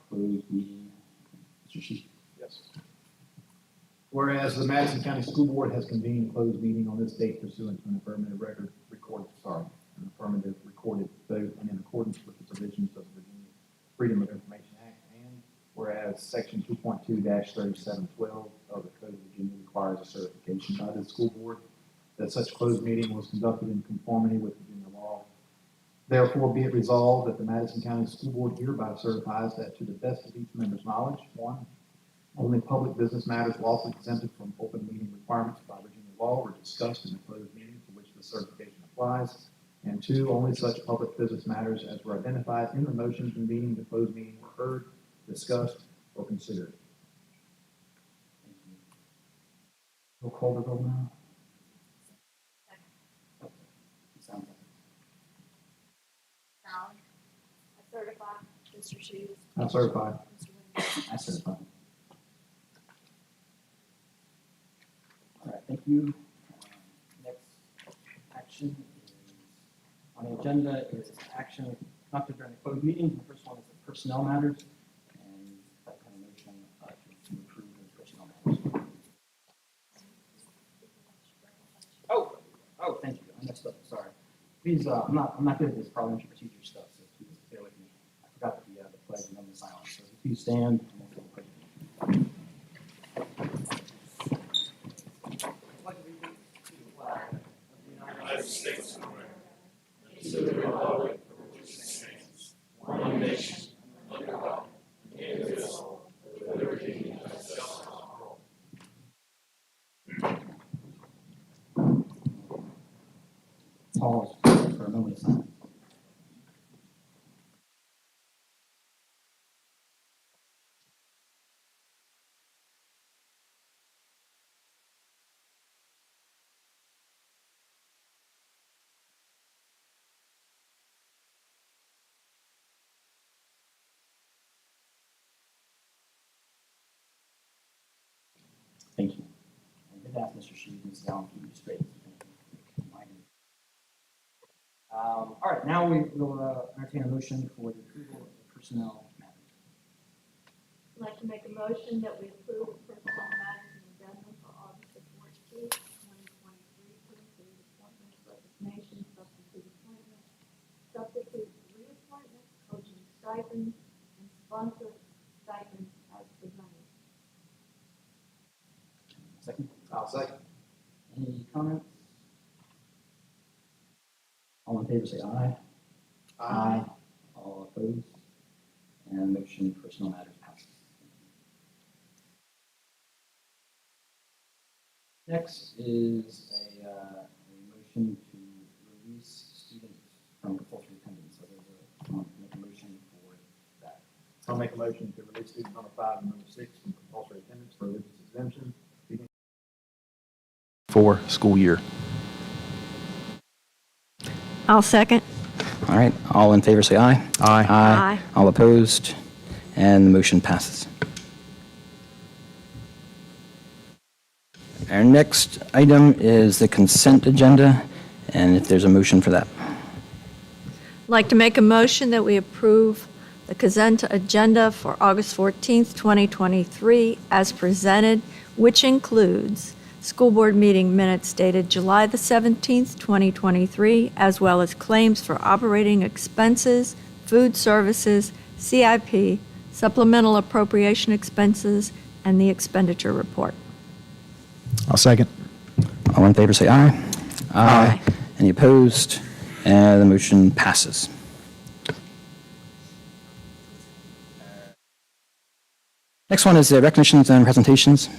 closed meeting. Mr. Sheik. Yes. Whereas the Madison County School Board has convened a closed meeting on this date pursuant to an affirmative recorded vote and in accordance with the provisions of the Virginia Freedom of Information Act. And whereas section 2.2-3712 of the Code of Virginia requires a certification by the school board that such closed meeting was conducted in conformity with Virginia law. Therefore, be it resolved that the Madison County School Board hereby certifies that to the best of each member's knowledge, one, only public business matters lawfully exempted from open meeting requirements by Virginia law were discussed in the closed meeting to which the certification applies. And two, only such public business matters as were identified in the motion convening the closed meeting were heard, discussed, or considered. Thank you. Roll call the vote now. Sounds like Brown. I certify. Mr. Shoes. I certify. Mr. Wingo. I certify. All right, thank you. Next action is on the agenda is action conducted during the closed meeting. The first one is the personnel matters, and that kind of motion to approve those personnel matters. Oh, thank you. I messed up. Sorry. Please, I'm not good at this parliamentary procedure stuff, so please bear with me. I forgot the pledge and then the silence. So please stand. And we'll do the pledge. United States of America, and to the republic for which it stands, one nation, under God, indivisible, with liberty and justice for all. Pause for a moment of silence. Thank you. I did ask Mr. Sheed and Ms. Allen to keep you straight. All right, now we will entertain a motion for the approval of the personnel matters. I'd like to make a motion that we approve the personnel matters and addendum for August the 14th, 2023 to include appointments, resignations, substitute appointments, substitute reappointments, coaching stipends, and sponsor stipends as presented. Second, I'll second. any comments? All in favor say aye. All opposed? And motion personnel matters passes. Next is a motion to release students from compulsory attendance. So there's make a motion for that. I'll make a motion to release student number 5 and number 6 from compulsory attendance for religious exemption. For school year. I'll second. All right, all in favor say aye. Aye. Aye. All opposed? And the motion passes. Our next item is the consent agenda, and if there's a motion for that. I'd like to make a motion that we approve the consent agenda for August 14th, 2023 as presented, which includes school board meeting minutes dated July the 17th, 2023, as well as claims for operating expenses, food services, CIP, supplemental appropriation expenses, and the expenditure report. I'll second. All in favor say aye. Aye. Any opposed? And the motion passes. Next one is recognitions and presentations.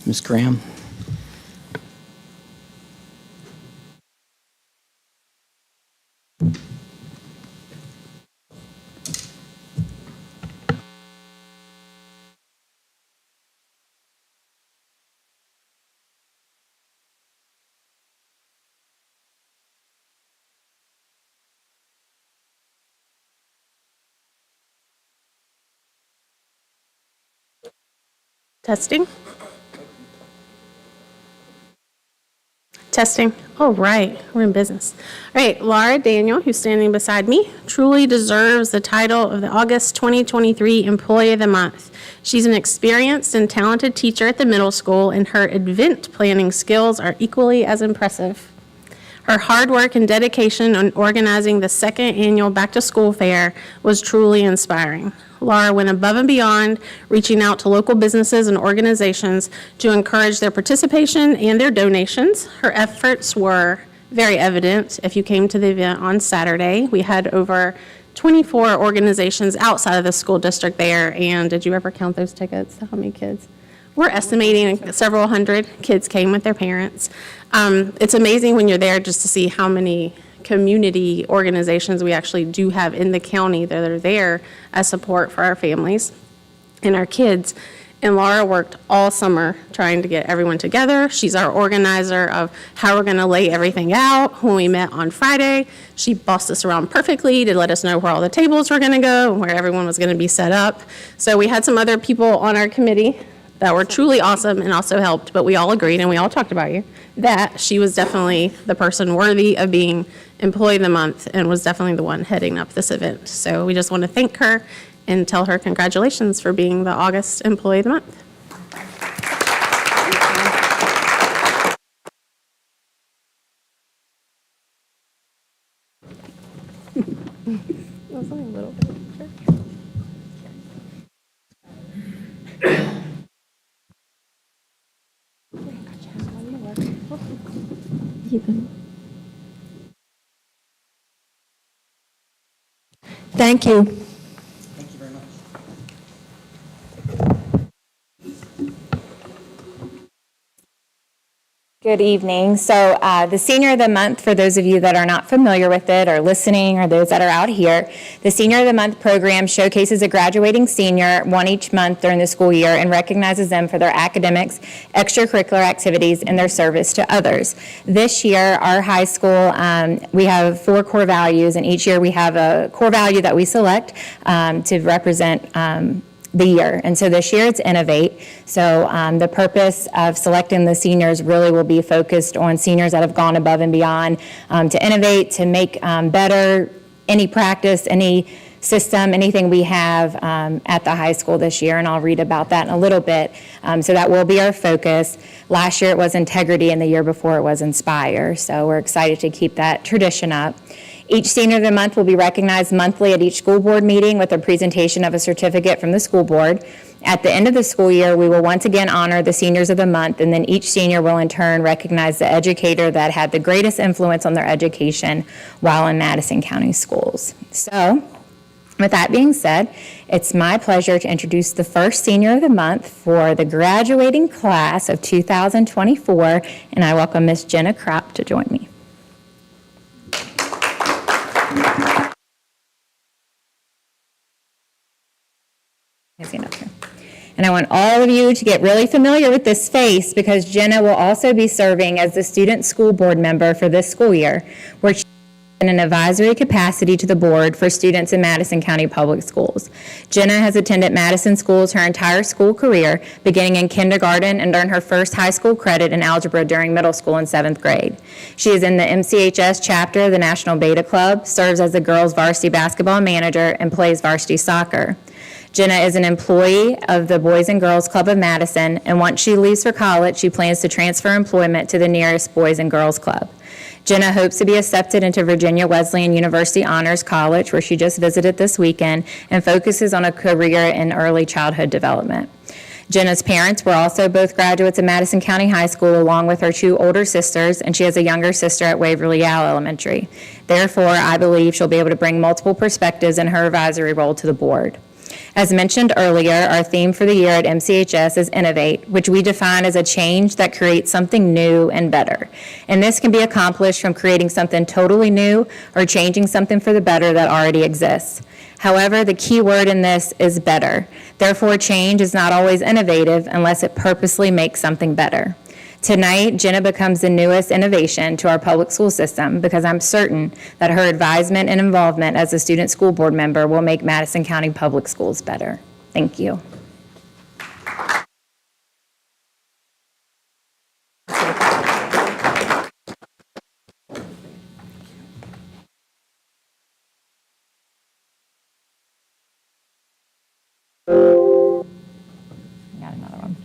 Ms. Graham. Testing. Testing. All right, we're in business. All right, Laura Daniel, who's standing beside me, truly deserves the title of the August 2023 Employee of the Month. She's an experienced and talented teacher at the middle school, and her event planning skills are equally as impressive. Her hard work and dedication on organizing the second annual Back to School Fair was truly inspiring. Laura went above and beyond, reaching out to local businesses and organizations to encourage their participation and their donations. Her efforts were very evident if you came to the event on Saturday. We had over 24 organizations outside of the school district there, and did you ever count those tickets? How many kids? We're estimating several hundred kids came with their parents. It's amazing when you're there just to see how many community organizations we actually do have in the county that are there as support for our families and our kids. And Laura worked all summer trying to get everyone together. She's our organizer of how we're going to lay everything out. When we met on Friday, she bossed us around perfectly to let us know where all the tables were going to go and where everyone was going to be set up. So we had some other people on our committee that were truly awesome and also helped, but we all agreed, and we all talked about you, that she was definitely the person worthy of being Employee of the Month and was definitely the one heading up this event. So we just want to thank her and tell her congratulations for being the August Employee of the Month. That's only a little bit. Sure. Thank you. Thank you very much. Good evening. So the Senior of the Month, for those of you that are not familiar with it or listening, or those that are out here, the Senior of the Month program showcases a graduating senior one each month during the school year and recognizes them for their academics, extracurricular activities, and their service to others. This year, our high school, we have 4 core values, and each year we have a core value that we select to represent the year. And so this year it's Innovate. So the purpose of selecting the seniors really will be focused on seniors that have gone above and beyond to innovate, to make better any practice, any system, anything we have at the high school this year. And I'll read about that in a little bit. So that will be our focus. Last year it was Integrity, and the year before it was Inspire. So we're excited to keep that tradition up. Each Senior of the Month will be recognized monthly at each school board meeting with a presentation of a certificate from the school board. At the end of the school year, we will once again honor the Seniors of the Month, and then each senior will in turn recognize the educator that had the greatest influence on their education while in Madison County schools. So, with that being said, it's my pleasure to introduce the first Senior of the Month for the graduating class of 2024, and I welcome Miss Jenna Kropp to join me. And I want all of you to get really familiar with this face, because Jenna will also be serving as the student school board member for this school year, where she in an advisory capacity to the board for students in Madison County Public Schools. Jenna has attended Madison schools her entire school career, beginning in kindergarten, and earned her first high school credit in algebra during middle school in 7th grade. She is in the MCHS chapter of the National Beta Club, serves as the girls varsity basketball manager, and plays varsity soccer. Jenna is an employee of the Boys and Girls Club of Madison, and once she leaves for college, she plans to transfer employment to the nearest Boys and Girls Club. Jenna hopes to be accepted into Virginia Wesleyan University Honors College, where she just visited this weekend, and focuses on a career in early childhood development. Jenna's parents were also both graduates of Madison County High School, along with her 2 older sisters, and she has a younger sister at Waverly Yale Elementary. Therefore, I believe she'll be able to bring multiple perspectives in her advisory role to the board. As mentioned earlier, our theme for the year at MCHS is Innovate, which we define as a change that creates something new and better. And this can be accomplished from creating something totally new or changing something for the better that already exists. However, the key word in this is better. Therefore, change is not always innovative unless it purposely makes something better. Tonight, Jenna becomes the newest innovation to our public school system, because I'm certain that her advisement and involvement as a student school board member will make Madison County Public Schools better. Thank you. Got another one.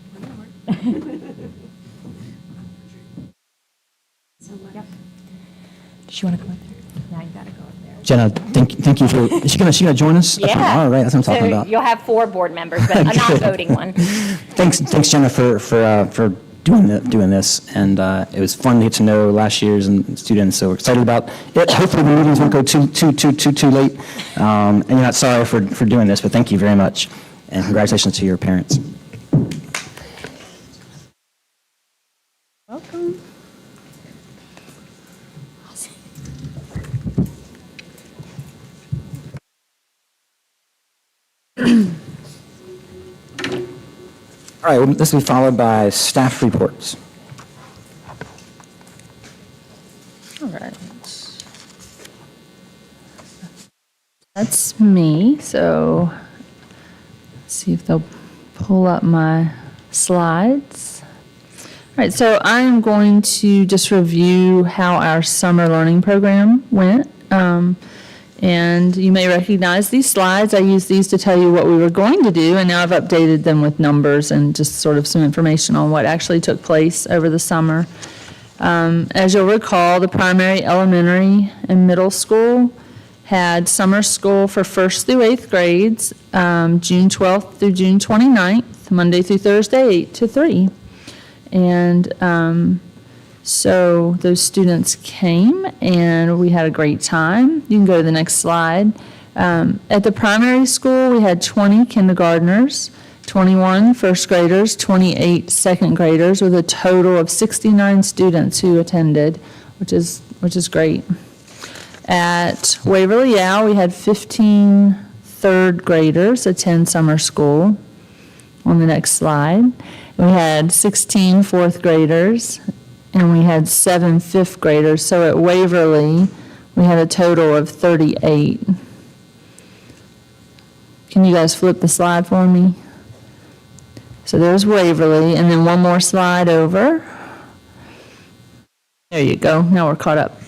Yep. Does she want to go up there? Now you got to go up there. Jenna, thank you for, is she gonna join us? Yeah. All right, that's what I'm talking So about. you'll have 4 board members, but a Good. non-voting one. Thanks, Jenna, for doing this, and it was fun to get to know last year's and students, so we're excited about it. Hopefully the meetings won't go too late, and you're not sorry for doing this, but thank you very much, and congratulations to your parents. Welcome. All right, well, this will be followed by staff reports. All right. That's me, so let's see if they'll pull up my slides. All right, so I'm going to just review how our summer learning program went. And you may recognize these slides. I used these to tell you what we were going to do, and now I've updated them with numbers and just sort of some information on what actually took place over the summer. As you'll recall, the primary, elementary, and middle school had summer school for 1st through 8th grades, June 12th through June 29th, Monday through Thursday, 8 to 3. And so those students came, and we had a great time. You can go to the next slide. At the primary school, we had 20 kindergartners, 21 first graders, 28 second graders, with a total of 69 students who attended, which is great. At Waverly Yale, we had 15 third graders attend summer school. On the next slide, we had 16 fourth graders, and we had 7 fifth graders. So at Waverly, we had a total of 38. Can you guys flip the slide for me? So there's Waverly, and then one more slide over. There you go. Now we're caught up.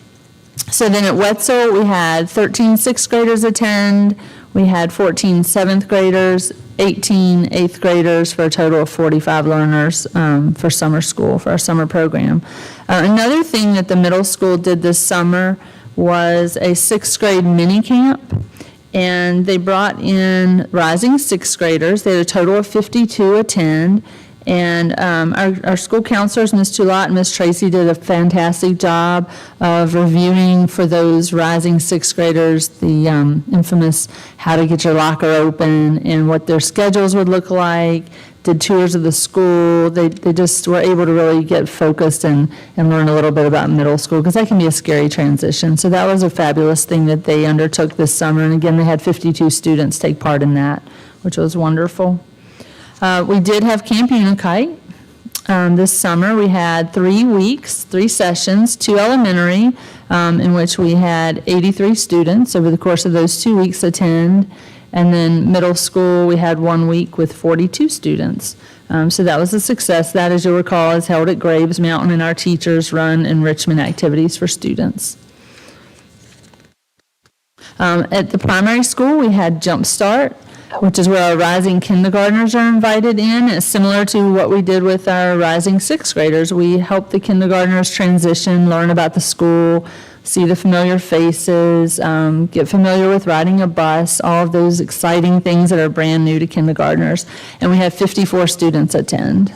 So then at Wetzel, we had 13 sixth graders attend. We had 14 seventh graders, 18 eighth graders, for a total of 45 learners for summer school, for our summer program. Another thing that the middle school did this summer was a 6th grade mini camp, and they brought in rising 6th graders. They had a total of 52 attend, and our school counselors, Ms. Toulat and Ms. Tracy, did a fantastic job of reviewing for those rising 6th graders the infamous how to get your locker open and what their schedules would look like, did tours of the school. They just were able to really get focused and learn a little bit about middle school, because that can be a scary transition. So that was a fabulous thing that they undertook this summer, and again, they had 52 students take part in that, which was wonderful. We did have Camp Unikite this summer. We had 3 weeks, 3 sessions, 2 elementary, in which we had 83 students over the course of those 2 weeks attend. And then middle school, we had 1 week with 42 students. So that was a success. That, as you'll recall, is held at Graves Mountain, and our teachers run enrichment activities for students. At the primary school, we had Jump Start, which is where our rising kindergartners are invited in. It's similar to what we did with our rising 6th graders. We help the kindergartners transition, learn about the school, see the familiar faces, get familiar with riding a bus, all of those exciting things that are brand new to kindergartners. And we had 54 students attend.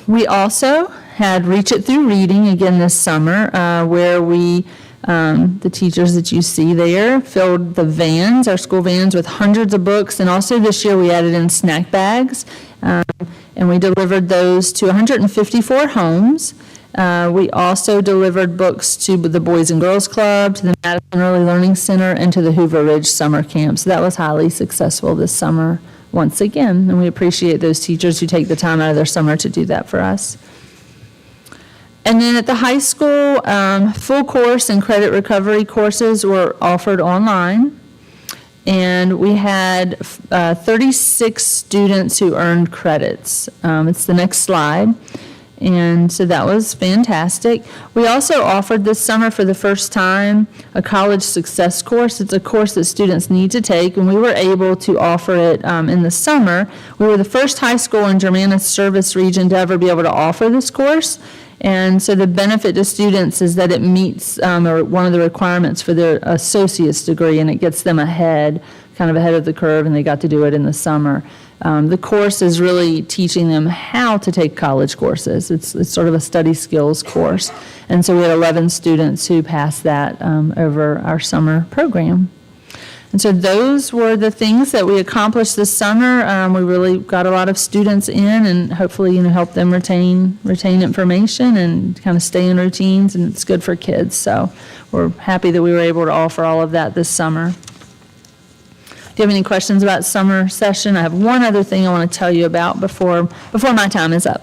We also had Reach It Through Reading again this summer, where we the teachers that you see there filled the vans, our school vans, with hundreds of books, and also this year we added in snack bags, and we delivered those to 154 homes. We also delivered books to the Boys and Girls Club, to the Madison Early Learning Center, and to the Hoover Ridge Summer Camp. So that was highly successful this summer once again, and we appreciate those teachers who take the time out of their summer to do that for us. And then at the high school, full course and credit recovery courses were offered online. And we had 36 students who earned credits. It's the next slide. And so that was fantastic. We also offered this summer for the first time a college success course. It's a course that students need to take, and we were able to offer it in the summer. We were the first high school in Germanna's service region to ever be able to offer this course. And so the benefit to students is that it meets or one of the requirements for their associate's degree, and it gets them ahead of the curve, and they got to do it in the summer. The course is really teaching them how to take college courses. It's sort of a study skills course. And so we had 11 students who passed that over our summer program. And so those were the things that we accomplished this summer. We really got a lot of students in and hopefully, help them retain information and kind of stay in routines, and it's good for kids. So we're happy that we were able to offer all of that this summer. Do you have any questions about summer session? I have one other thing I want to tell you about before my time is up.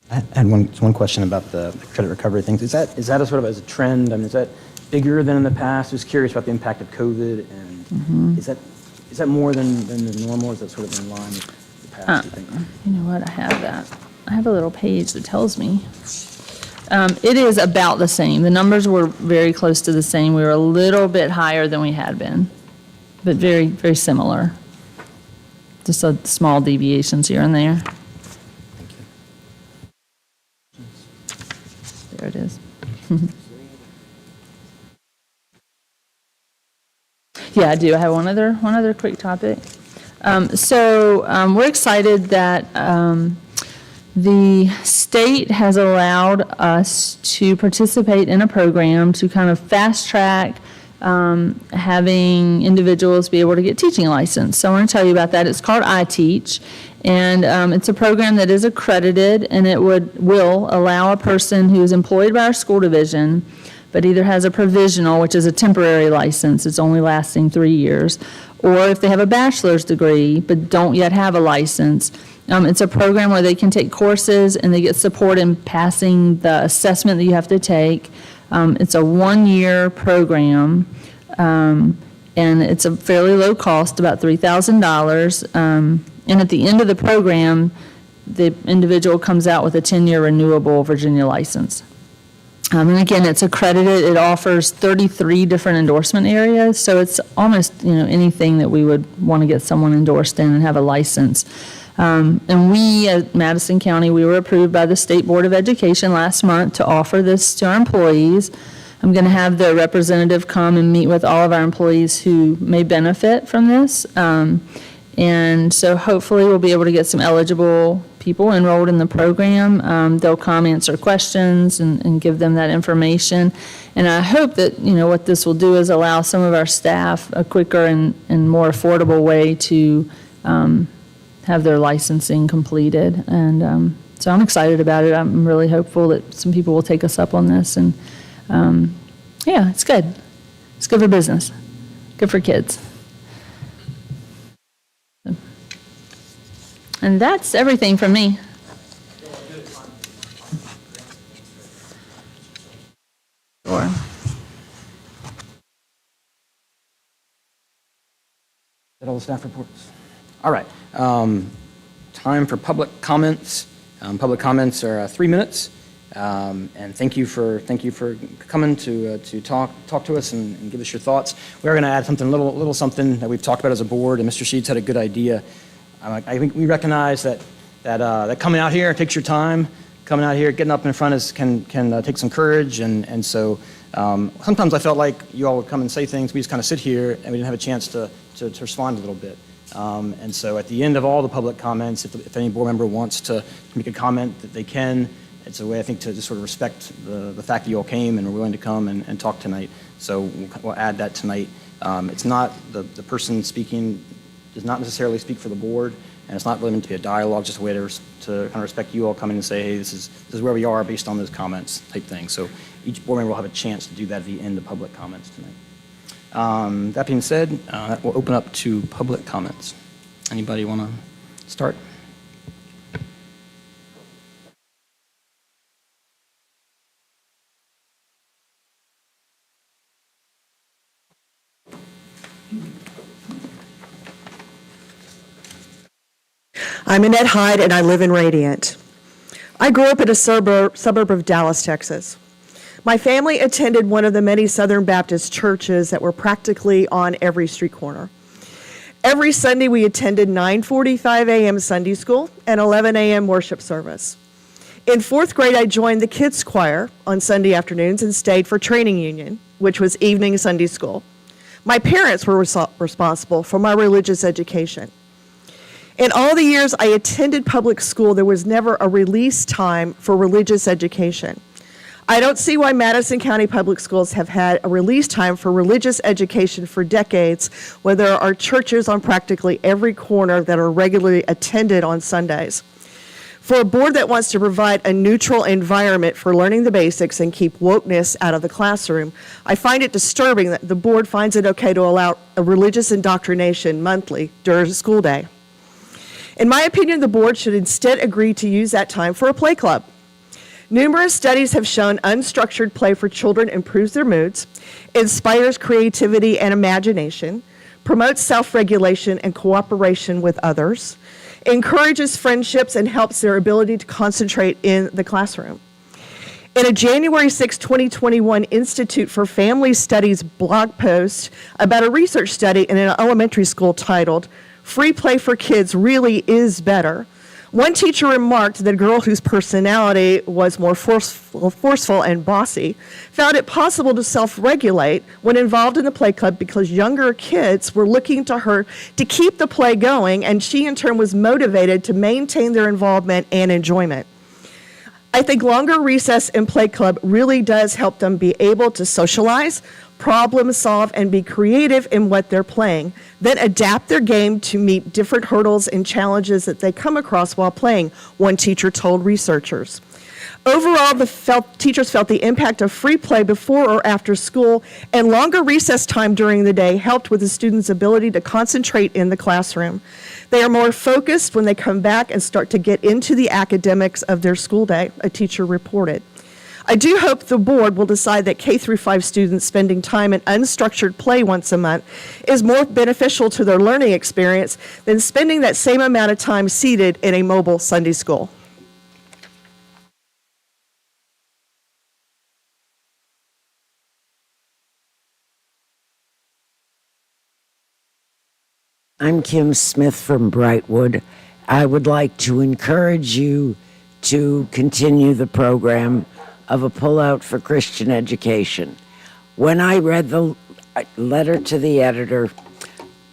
I had one question about the credit recovery things. Is that a sort of as a trend? I mean, is that bigger than in the past? I was curious about the impact of COVID, and is that more than the normal? Is that sort of in line with the past, do you think? You know what, I have that. I have a little page that tells me. It is about the same. The numbers were very close to the same. We were a little bit higher than we had been, but very, very similar. Just a small deviations here and there. There it is. Yeah, I do. I have one other quick topic. We're excited that the state has allowed us to participate in a program to kind of fast track having individuals be able to get teaching a license. So I want to tell you about that. It's called iTeach, and it's a program that is accredited, and it will allow a person who is employed by our school division but either has a provisional, which is a temporary license, it's only lasting 3 years, or if they have a bachelor's degree but don't yet have a license. It's a program where they can take courses and they get support in passing the assessment that you have to take. It's a 1-year program, and it's a fairly low cost, about $3,000. And at the end of the program, the individual comes out with a 10-year renewable Virginia license. And again, it's accredited. It offers 33 different endorsement areas, so it's almost anything that we would want to get someone endorsed in and have a license. And we at Madison County, we were approved by the State Board of Education last month to offer this to our employees. I'm going to have the representative come and meet with all of our employees who may benefit from this. And so hopefully we'll be able to get some eligible people enrolled in the program. They'll come answer questions and give them that information. And I hope that, what this will do is allow some of our staff a quicker and more affordable way to have their licensing completed. And so I'm excited about it. I'm really hopeful that some people will take us up on this. And yeah, it's good. It's good for business, good for kids. And that's everything from me. Sure. That all the staff reports? All right. Time for public comments. Public comments are 3 minutes. And thank you for coming to talk to us and give us your thoughts. We are going to add something, little something that we've talked about as a board, and Mr. Sheets had a good idea. I think we recognize that coming out here takes your time. Coming out here, getting up in front can take some courage, and so sometimes I felt like you all would come and say things. We just kind of sit here and we didn't have a chance to respond a little bit. And so at the end of all the public comments, if any board member wants to make a comment, that they can. It's a way, I think, to just sort of respect the fact that you all came and were willing to come and talk tonight. So we'll add that tonight. It's not the person speaking does not necessarily speak for the board, and it's not really meant to be a dialogue, just a way to kind of respect you all coming and say, hey, this is where we are based on those comments type thing. So each board member will have a chance to do that at the end of public comments tonight. That being said, we'll open up to public comments. Anybody want to start? I'm Annette Hyde, and I live in Radiant. I grew up in a suburb of Dallas, Texas. My family attended one of the many Southern Baptist churches that were practically on every street corner. Every Sunday, we attended 9:45 a.m. Sunday school and 11 a.m. worship service. In fourth grade, I joined the kids' choir on Sunday afternoons and stayed for training union, which was evening Sunday school. My parents were responsible for my religious education. In all the years I attended public school, there was never a release time for religious education. I don't see why Madison County Public Schools have had a release time for religious education for decades when there are churches on practically every corner that are regularly attended on Sundays. For a board that wants to provide a neutral environment for learning the basics and keep wokeness out of the classroom, I find it disturbing that the board finds it okay to allow a religious indoctrination monthly during school day. In my opinion, the board should instead agree to use that time for a play club. Numerous studies have shown unstructured play for children improves their moods, inspires creativity and imagination, promotes self-regulation and cooperation with others, encourages friendships, and helps their ability to concentrate in the classroom. In a January 6, 2021 Institute for Family Studies blog post about a research study in an elementary school titled, "Free Play for Kids Really Is Better," one teacher remarked that a girl whose personality was more forceful and bossy found it possible to self-regulate when involved in the play club because younger kids were looking to her to keep the play going, and she in turn was motivated to maintain their involvement and enjoyment. I think longer recess in play club really does help them be able to socialize, problem solve, and be creative in what they're playing, then adapt their game to meet different hurdles and challenges that they come across while playing, one teacher told researchers. Overall, teachers felt the impact of free play before or after school and longer recess time during the day helped with the students' ability to concentrate in the classroom. They are more focused when they come back and start to get into the academics of their school day, a teacher reported. I do hope the board will decide that K-5 students spending time in unstructured play once a month is more beneficial to their learning experience than spending that same amount of time seated in a mobile Sunday school. I'm Kim Smith from Brightwood. I would like to encourage you to continue the program of a pullout for Christian education. When I read the letter to the editor,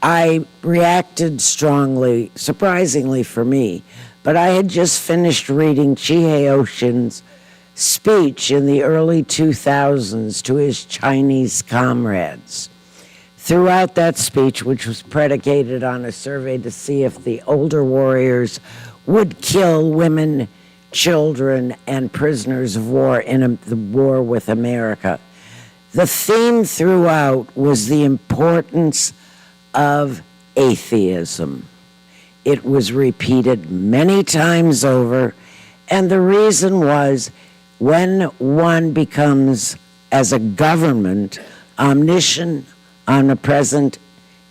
I reacted strongly, surprisingly for me, but I had just finished reading Chihei Ocean's speech in the early 2000s to his Chinese comrades. Throughout that speech, which was predicated on a survey to see if the older warriors would kill women, children, and prisoners of war in the war with America, the theme throughout was the importance of atheism. It was repeated many times over, and the reason was when one becomes, as a government, omniscient, omnipresent,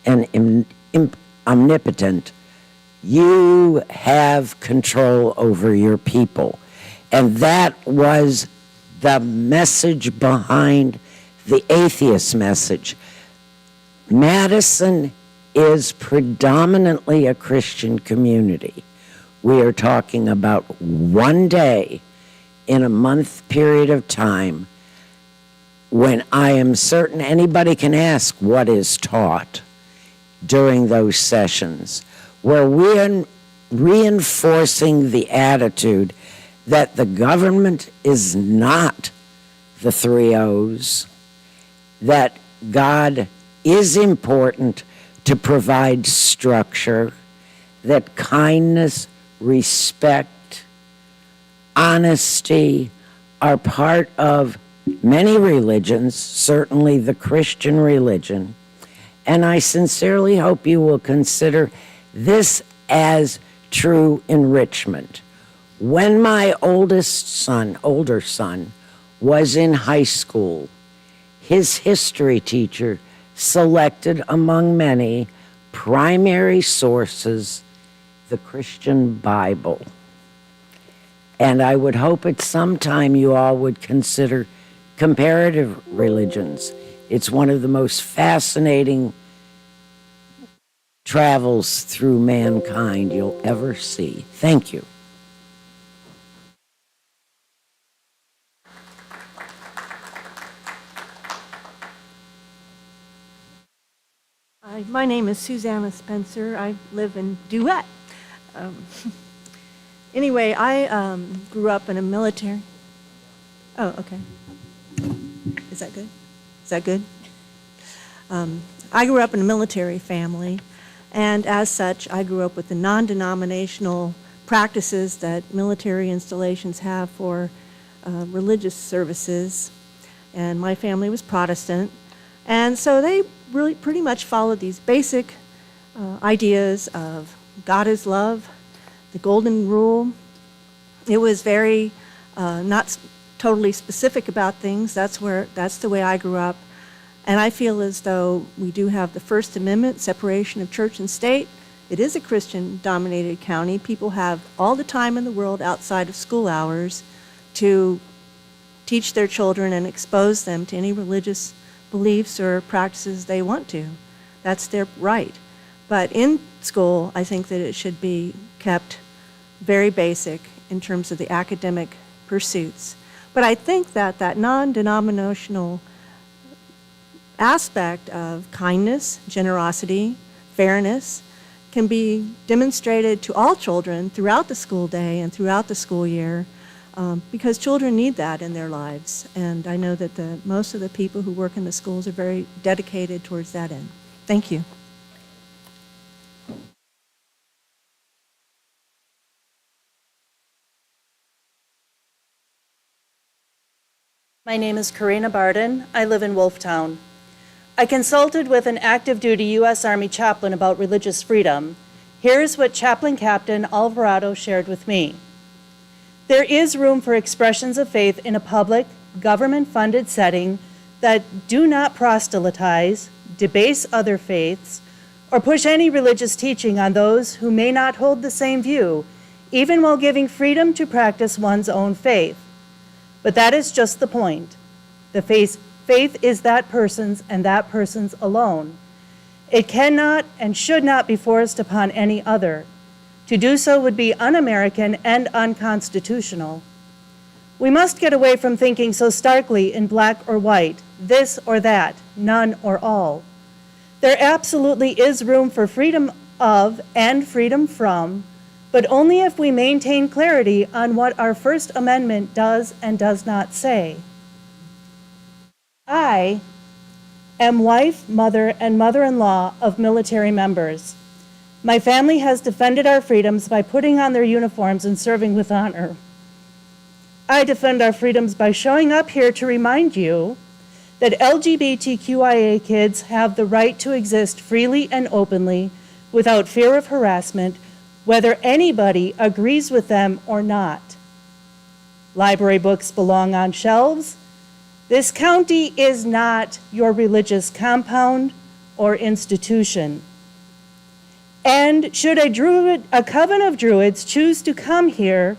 and omnipotent, you have control over your people. And that was the message behind the atheist message. Madison is predominantly a Christian community. We are talking about one day in a month period of time when I am certain anybody can ask what is taught during those sessions, where we're reinforcing the attitude that the government is not the three O's, that God is important to provide structure, that kindness, respect, honesty are part of many religions, certainly the Christian religion, and I sincerely hope you will consider this as true enrichment. When my older son, was in high school, his history teacher selected among many primary sources the Christian Bible. And I would hope at some time you all would consider comparative religions. It's one of the most fascinating travels through mankind you'll ever see. Thank you. My name is Susanna Spencer. I live in Duet. Anyway, I grew up in a military. Oh, okay. Is that good? Is that good? I grew up in a military family, and as such, I grew up with the non-denominational practices that military installations have for religious services. And my family was Protestant, and so they really pretty much followed these basic ideas of God is love, the golden rule. It was very not totally specific about things. That's the way I grew up. And I feel as though we do have the First Amendment, separation of church and state. It is a Christian-dominated county. People have all the time in the world outside of school hours to teach their children and expose them to any religious beliefs or practices they want to. That's their right. But in school, I think that it should be kept very basic in terms of the academic pursuits. But I think that that non-denominational aspect of kindness, generosity, fairness can be demonstrated to all children throughout the school day and throughout the school year, because children need that in their lives. And I know that most of the people who work in the schools are very dedicated towards that end. Thank you. My name is Karina Barden. I live in Wolftown. I consulted with an active duty U.S. Army chaplain about religious freedom. Here's what Chaplain Captain Alvarado shared with me. There is room for expressions of faith in a public, government-funded setting that do not proselytize, debase other faiths, or push any religious teaching on those who may not hold the same view, even while giving freedom to practice one's own faith. But that is just the point. The faith is that person's and that person's alone. It cannot and should not be forced upon any other. To do so would be un-American and unconstitutional. We must get away from thinking so starkly in black or white, this or that, none or all. There absolutely is room for freedom of and freedom from, but only if we maintain clarity on what our First Amendment does and does not say. I am wife, mother, and mother-in-law of military members. My family has defended our freedoms by putting on their uniforms and serving with honor. I defend our freedoms by showing up here to remind you that LGBTQIA kids have the right to exist freely and openly without fear of harassment, whether anybody agrees with them or not. Library books belong on shelves. This county is not your religious compound or institution. And should a coven of druids choose to come here,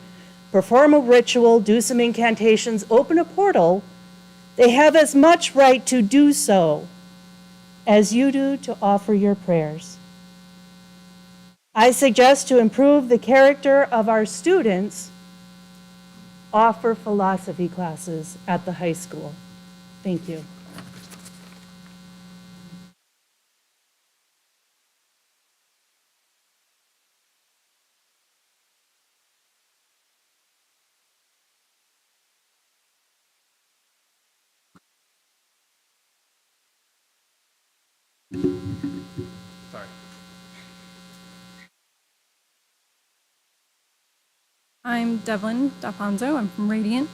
perform a ritual, do some incantations, open a portal, they have as much right to do so as you do to offer your prayers. I suggest to improve the character of our students, offer philosophy classes at the high school. Thank you. Sorry. I'm Devlin D'Alfonso. I'm from Radiant.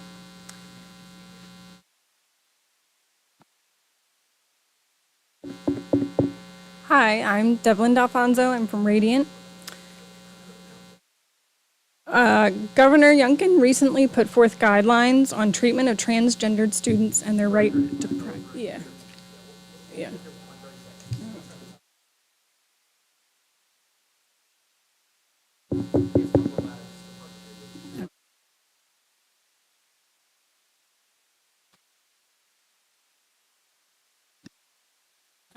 Hi, I'm Devlin D'Alfonso. I'm from Radiant. Governor Youngkin recently put forth guidelines on treatment of transgendered students and their right to practice. Yeah.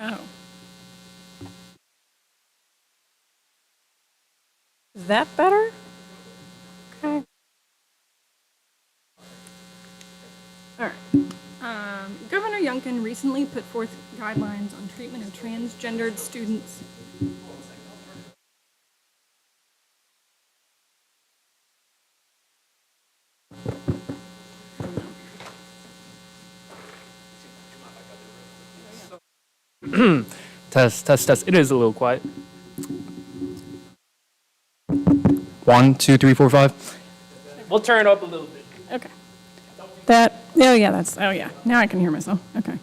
Oh. Is that better? Okay. All right. Governor Youngkin recently put forth guidelines on treatment of transgendered students. Test, test, test. It is a little quiet. 1, 2, 3, 4, 5. We'll turn it up a little bit. Okay. Oh yeah, now I can hear myself. Okay.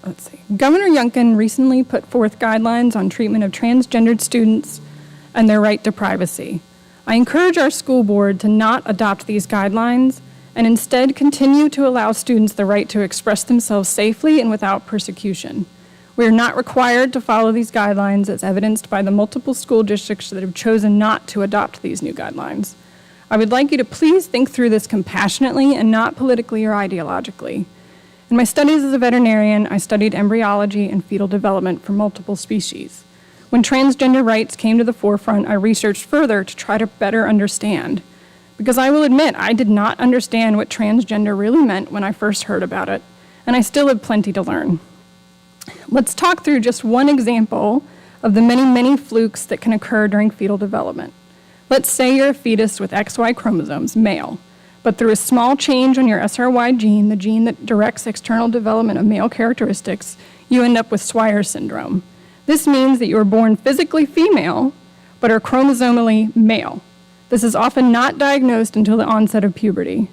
Let's see. Governor Youngkin recently put forth guidelines on treatment of transgendered students and their right to privacy. I encourage our school board to not adopt these guidelines and instead continue to allow students the right to express themselves safely and without persecution. We are not required to follow these guidelines as evidenced by the multiple school districts that have chosen not to adopt these new guidelines. I would like you to please think through this compassionately and not politically or ideologically. In my studies as a veterinarian, I studied embryology and fetal development for multiple species. When transgender rights came to the forefront, I researched further to try to better understand. Because I will admit, I did not understand what transgender really meant when I first heard about it, and I still have plenty to learn. Let's talk through just one example of the many, many flukes that can occur during fetal development. Let's say you're a fetus with XY chromosomes, male, but through a small change on your SRY gene, the gene that directs external development of male characteristics, you end up with Swyer syndrome. This means that you are born physically female, but are chromosomally male. This is often not diagnosed until the onset of puberty.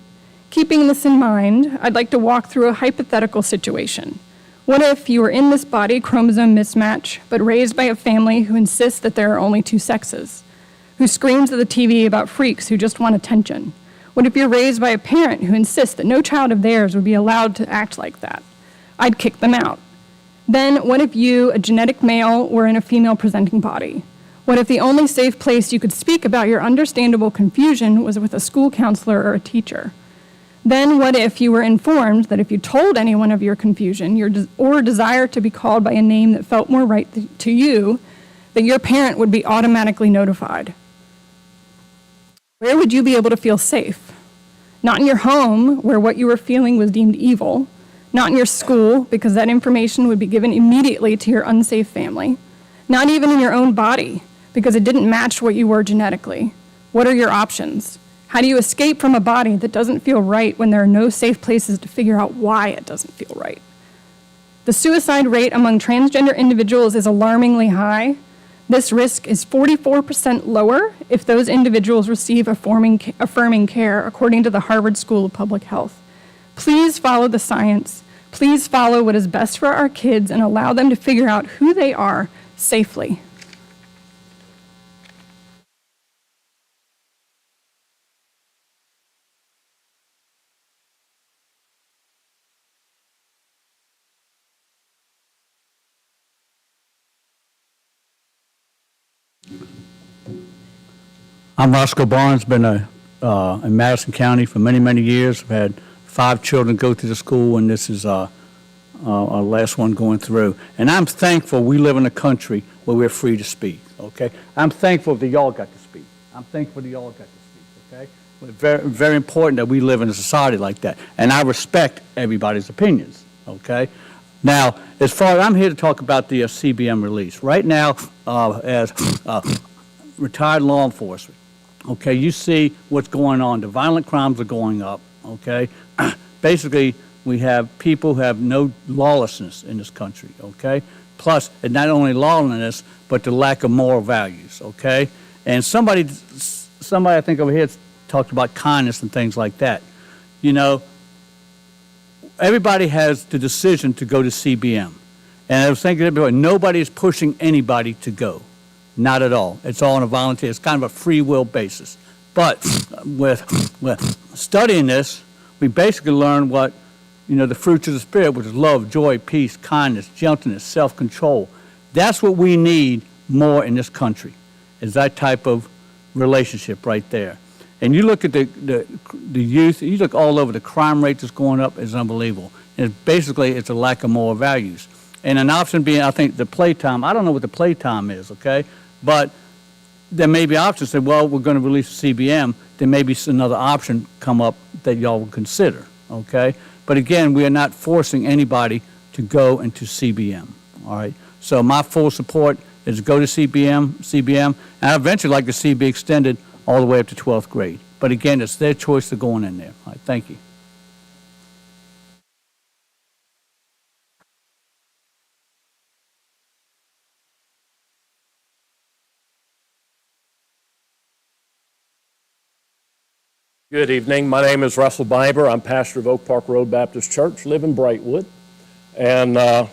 Keeping this in mind, I'd like to walk through a hypothetical situation. What if you were in this body chromosome mismatch, but raised by a family who insists that there are only two sexes, who screams at the TV about freaks who just want attention? What if you're raised by a parent who insists that no child of theirs would be allowed to act like that? I'd kick them out. Then what if you, a genetic male, were in a female-presenting body? What if the only safe place you could speak about your understandable confusion was with a school counselor or a teacher? Then what if you were informed that if you told anyone of your confusion or desire to be called by a name that felt more right to you, that your parent would be automatically notified? Where would you be able to feel safe? Not in your home, where what you were feeling was deemed evil. Not in your school, because that information would be given immediately to your unsafe family. Not even in your own body, because it didn't match what you were genetically. What are your options? How do you escape from a body that doesn't feel right when there are no safe places to figure out why it doesn't feel right? The suicide rate among transgender individuals is alarmingly high. This risk is 44% lower if those individuals receive affirming care, according to the Harvard School of Public Health. Please follow the science. Please follow what is best for our kids and allow them to figure out who they are safely. I'm Roscoe Barnes, been in Madison County for many, many years. I've had 5 children go through the school, and this is our last one going through. And I'm thankful we live in a country where we're free to speak, okay? I'm thankful that y'all got to speak. I'm thankful that y'all got to speak, okay? It's very, very important that we live in a society like that. And I respect everybody's opinions, okay? Now, as far as I'm here to talk about the CBM release. Right now, as retired law enforcement, okay, you see what's going on. The violent crimes are going up, okay? Basically, we have people who have no lawlessness in this country, okay? Plus, and not only lawlessness, but the lack of moral values, okay? And somebody I think over here talked about kindness and things like that. You know, everybody has the decision to go to CBM. And I was thinking, nobody is pushing anybody to go. Not at all. It's all on a volunteer. It's kind of a free will basis. But with studying this, we basically learn what, the fruits of the Spirit, which is love, joy, peace, kindness, gentleness, self-control. That's what we need more in this country, is that type of relationship right there. And you look at the youth, you look all over, the crime rate that's going up is unbelievable. And basically, it's a lack of moral values. And an option being, I think, the playtime. I don't know what the playtime is, okay? But there may be options, say, well, we're going to release CBM. There may be another option come up that y'all will consider, okay? But again, we are not forcing anybody to go into CBM, all right? So my full support is to go to CBM, and I'd eventually like to see it be extended all the way up to 12th grade. But again, it's their choice to going in there. All right, thank you. Good evening. My name is Russell Biber. I'm pastor of Oak Park Road Baptist Church, live in Brightwood. And I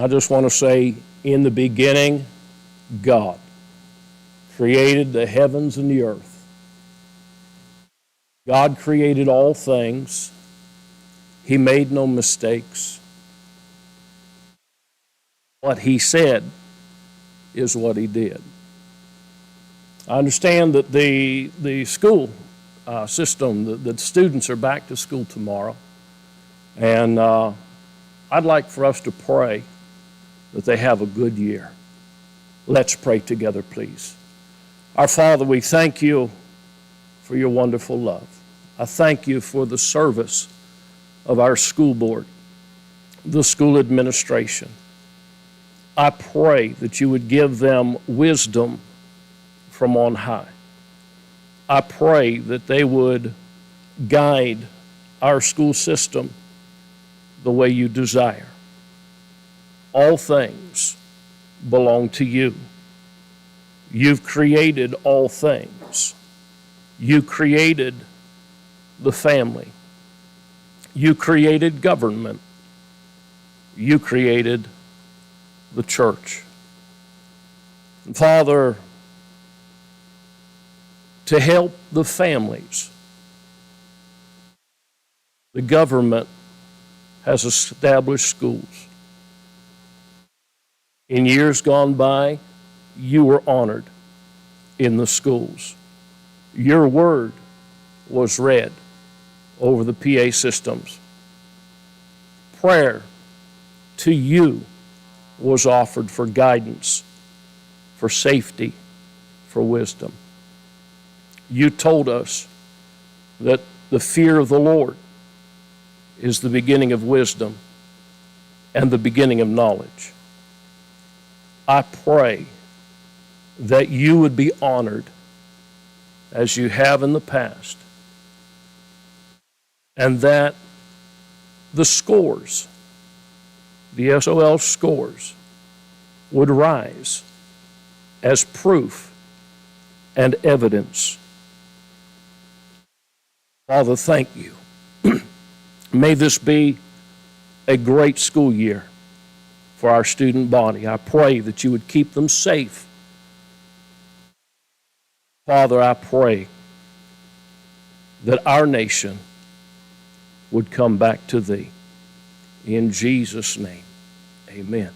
just want to say, in the beginning, God created the heavens and the earth. God created all things. He made no mistakes. What He said is what He did. I understand that the school system, the students are back to school tomorrow. And I'd like for us to pray that they have a good year. Let's pray together, please. Our Father, we thank You for Your wonderful love. I thank You for the service of our school board, the school administration. I pray that You would give them wisdom from on high. I pray that they would guide our school system the way You desire. All things belong to You. You've created all things. You created the family. You created government. You created the church. And Father, to help the families, the government has established schools. In years gone by, You were honored in the schools. Your word was read over the PA systems. Prayer to You was offered for guidance, for safety, for wisdom. You told us that the fear of the Lord is the beginning of wisdom and the beginning of knowledge. I pray that You would be honored as You have in the past, and that the scores, the SOL scores, would rise as proof and evidence. Father, thank You. May this be a great school year for our student body. I pray that You would keep them safe. Father, I pray that our nation would come back to Thee. In Jesus' name, amen.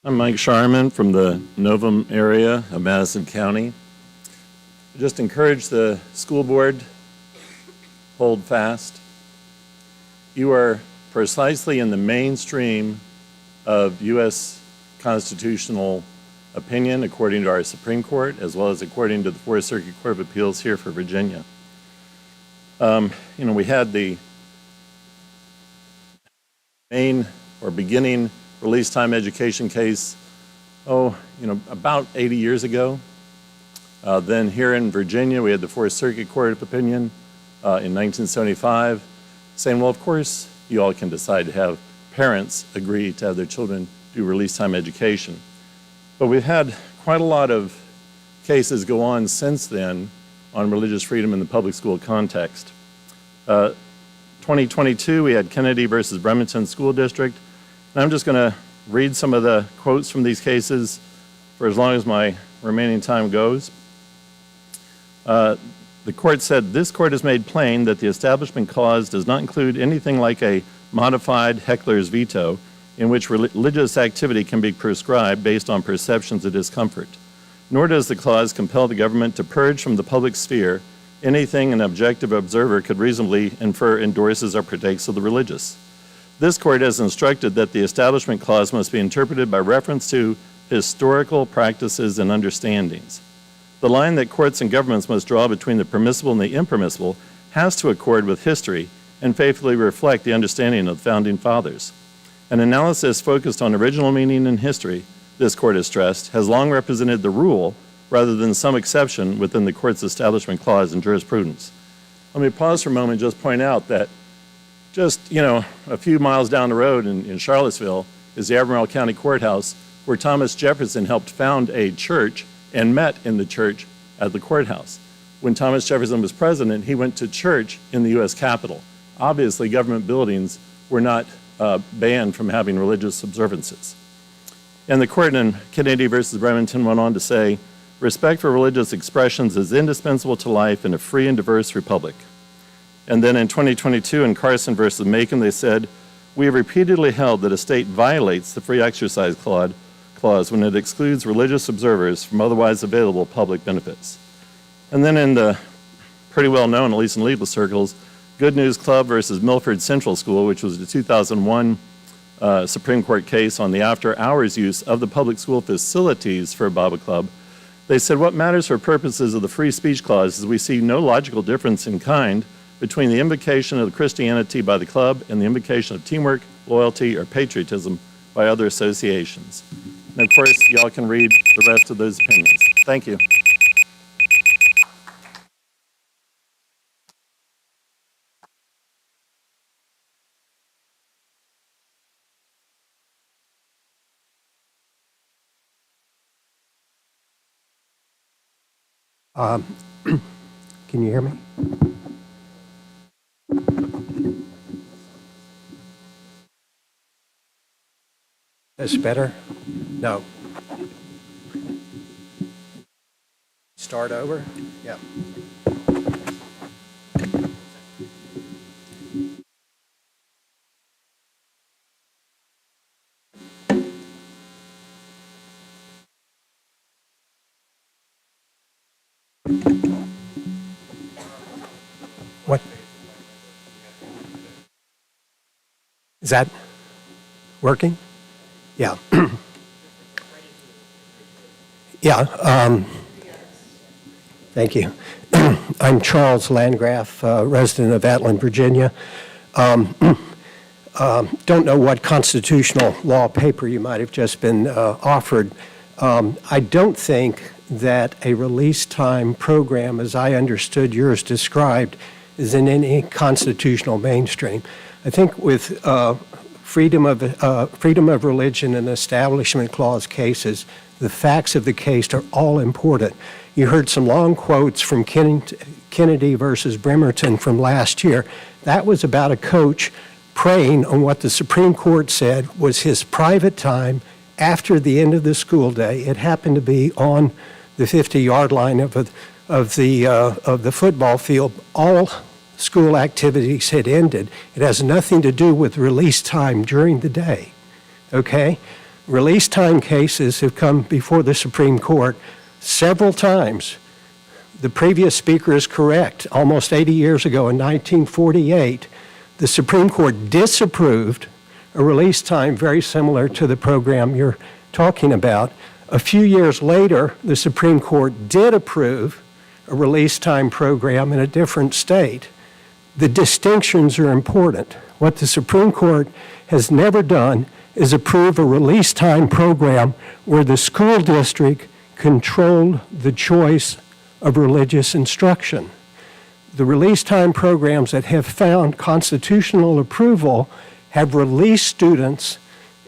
I'm Mike Sharman from the Novum area of Madison County. I just encourage the school board, hold fast. You are precisely in the mainstream of U.S. constitutional opinion according to our Supreme Court, as well as according to the Fourth Circuit Court of Appeals here for Virginia. We had the main or beginning release time education case, about 80 years ago. Then here in Virginia, we had the Fourth Circuit Court of Opinion in 1975 saying, well, of course, you all can decide to have parents agree to have their children do release time education. But we've had quite a lot of cases go on since then on religious freedom in the public school context. 2022, we had Kennedy versus Bremerton School District. And I'm just going to read some of the quotes from these cases for as long as my remaining time goes. The court said, "This court has made plain that the Establishment Clause does not include anything like a modified heckler's veto in which religious activity can be prescribed based on perceptions of discomfort. Nor does the clause compel the government to purge from the public sphere anything an objective observer could reasonably infer endorses or partakes of the religious. This court has instructed that the Establishment Clause must be interpreted by reference to historical practices and understandings. The line that courts and governments must draw between the permissible and the impermissible has to accord with history and faithfully reflect the understanding of the Founding Fathers. An analysis focused on original meaning in history, this court has stressed, has long represented the rule rather than some exception within the court's Establishment Clause and jurisprudence." Let me pause for a moment and just point out that just, a few miles down the road in Charlottesville is the Albemarle County Courthouse, where Thomas Jefferson helped found a church and met in the church at the courthouse. When Thomas Jefferson was president, he went to church in the U.S. Capitol. Obviously, government buildings were not banned from having religious observances. And the court in Kennedy versus Bremerton went on to say, "Respect for religious expressions is indispensable to life in a free and diverse republic." And then in 2022 in Carson versus Macon, they said, "We have repeatedly held that a state violates the Free Exercise Clause when it excludes religious observers from otherwise available public benefits." And then in the pretty well known, at least in legal circles, Good News Club versus Milford Central School, which was the 2001 Supreme Court case on the after-hours use of the public school facilities for a Bible club, they said, "What matters for purposes of the Free Speech Clause is we see no logical difference in kind between the invocation of Christianity by the club and the invocation of teamwork, loyalty, or patriotism by other associations." And of course, y'all can read the rest of those opinions. Thank you. Can you hear me? That's better? No. Start over? Yeah. What? Is that working? Yeah. Yeah. Thank you. I'm Charles Landgraf, resident of Atlin, Virginia. Don't know what constitutional law paper you might have just been offered. I don't think that a release time program, as I understood yours described, is in any constitutional mainstream. I think with freedom of religion and Establishment Clause cases, the facts of the case are all important. You heard some long quotes from Kennedy versus Bremerton from last year. That was about a coach praying on what the Supreme Court said was his private time after the end of the school day. It happened to be on the 50-yard line of the football field. All school activities had ended. It has nothing to do with release time during the day, okay? Release time cases have come before the Supreme Court several times. The previous speaker is correct. Almost 80 years ago in 1948, the Supreme Court disapproved a release time very similar to the program you're talking about. A few years later, the Supreme Court did approve a release time program in a different state. The distinctions are important. What the Supreme Court has never done is approve a release time program where the school district controlled the choice of religious instruction. The release time programs that have found constitutional approval have released students,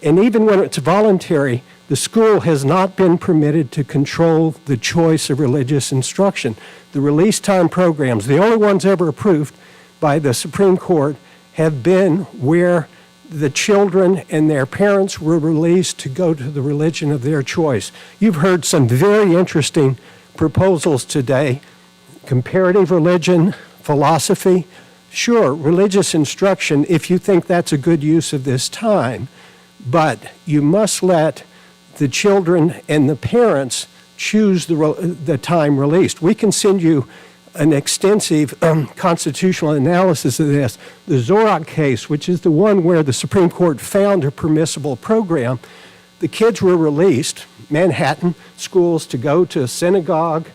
and even when it's voluntary, the school has not been permitted to control the choice of religious instruction. The release time programs, the only ones ever approved by the Supreme Court, have been where the children and their parents were released to go to the religion of their choice. You've heard some very interesting proposals today. Comparative religion, philosophy. Sure, religious instruction, if you think that's a good use of this time, but you must let the children and the parents choose the time released. We can send you an extensive constitutional analysis of this. The Zorach case, which is the one where the Supreme Court found a permissible program, the kids were released, Manhattan schools, to go to a synagogue,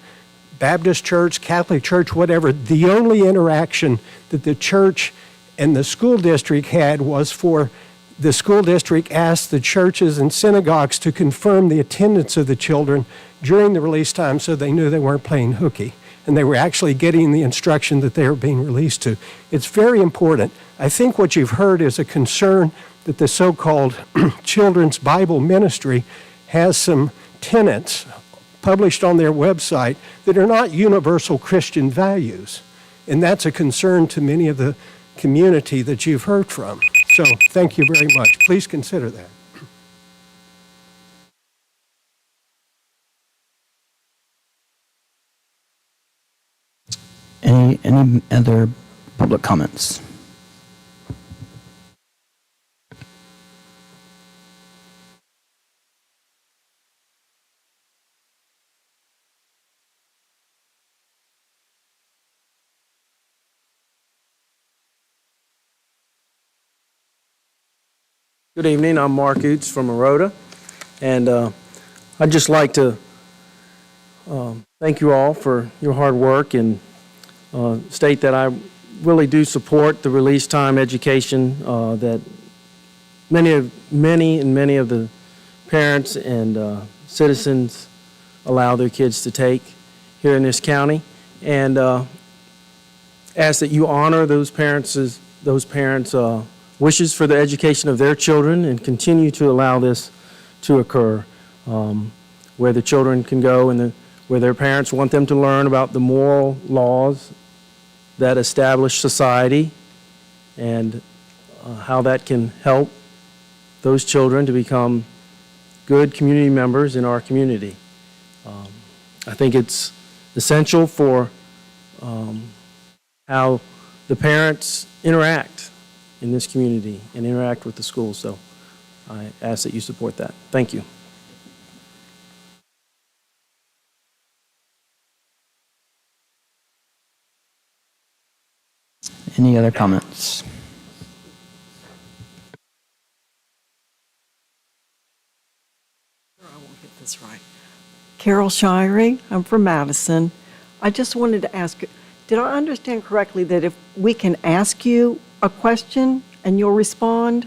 Baptist church, Catholic church, whatever. The only interaction that the church and the school district had was for the school district asked the churches and synagogues to confirm the attendance of the children during the release time so they knew they weren't playing hooky and they were actually getting the instruction that they were being released to. It's very important. I think what you've heard is a concern that the so-called Children's Bible Ministry has some tenets published on their website that are not universal Christian values. And that's a concern to many of the community that you've heard from. So thank you very much. Please consider that. Any other public comments? Good evening, I'm Mark Oots from Arota, and I'd just like to thank you all for your hard work and state that I really do support the release time education that many of the parents and citizens allow their kids to take here in this county, and ask that you honor those parents' wishes for the education of their children and continue to allow this to occur, where the children can go and where their parents want them to learn about the moral laws that establish society and how that can help those children to become good community members in our community. I think it's essential for how the parents interact in this community and interact with the schools. So I ask that you support that. Thank you. Any other comments? I won't get this right. Carol Shirey, I'm from Madison. I just wanted to ask, did I understand correctly that if we can ask you a question and you'll respond?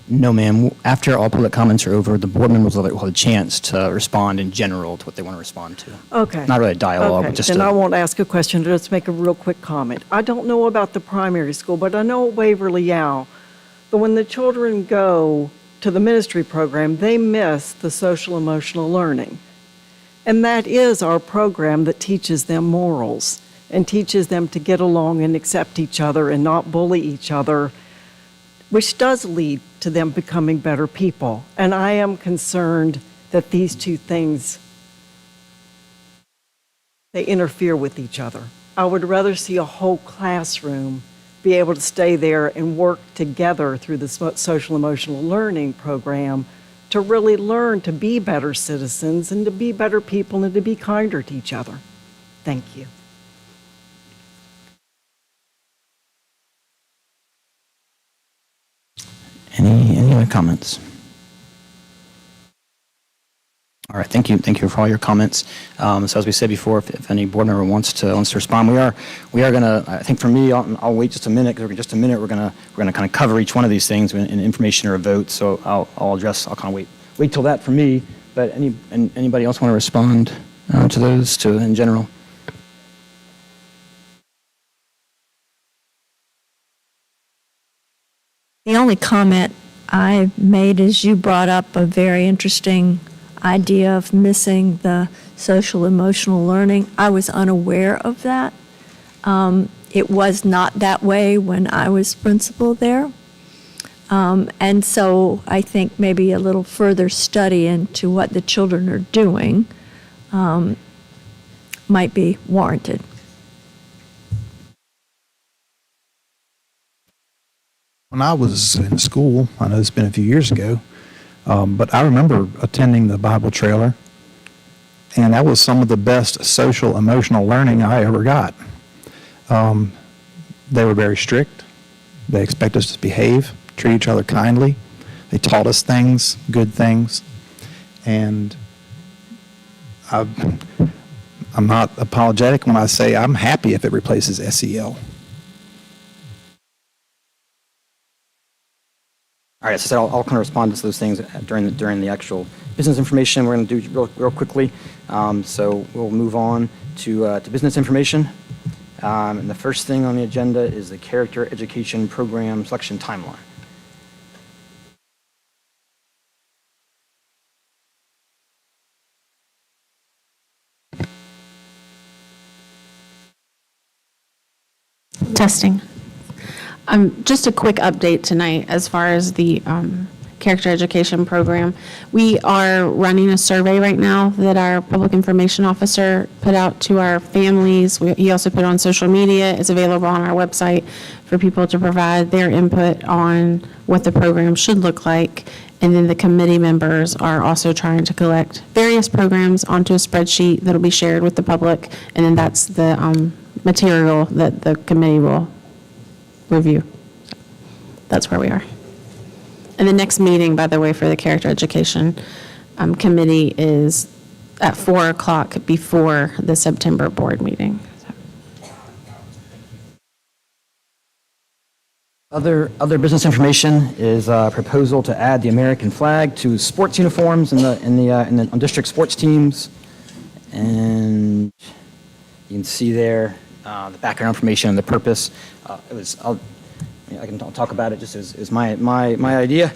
No, ma'am. After all public comments are over, the board members will have a chance to respond in general to what they want to respond to. Okay. Not really a dialogue, Okay, but just then I won't ask a question, just make a real quick comment. I don't know about the primary school, but I know at Waverly Yow, that when the children go to the ministry program, they miss the social emotional learning. And that is our program that teaches them morals and teaches them to get along and accept each other and not bully each other, which does lead to them becoming better people. And I am concerned that these two things, they interfere with each other. I would rather see a whole classroom be able to stay there and work together through the social emotional learning program to really learn to be better citizens and to be better people and to be kinder to each other. Thank you. Any other comments? All right, thank you for all your comments. So as we said before, if any board member wants to respond, we are going to. I think for me, I'll wait just a minute because in just a minute we're going to kind of cover each one of these things in information or a vote. So I'll kind of wait till that for me. But anybody else want to respond to those in general? The only comment I made is you brought up a very interesting idea of missing the social emotional learning. I was unaware of that. It was not that way when I was principal there. And so I think maybe a little further study into what the children are doing might be warranted. When I was in school, I know it's been a few years ago, but I remember attending the Bible trailer, and that was some of the best social, emotional learning I ever got. They were very strict. They expect us to behave, treat each other kindly. They taught us things, good things, and I'm not apologetic when I say I'm happy if it replaces SEL. All right, so I'll kind of respond to those things during the actual business information. We're going to do real quickly. So we'll move on to business information. And the first thing on the agenda is the Character Education Program Selection Timeline. Testing. Just a quick update tonight as far as the character education program. We are running a survey right now that our public information officer put out to our families. He also put on social media. It's available on our website for people to provide their input on what the program should look like. And then the committee members are also trying to collect various programs onto a spreadsheet that'll be shared with the public. And then that's the material that the committee will review. That's where we are. And the next meeting, by the way, for the character education committee is at 4 o'clock before the September board meeting. Other business information is a proposal to add the American flag to sports uniforms on district sports teams. And you can see there the background information and the purpose. I can talk about it just as my idea.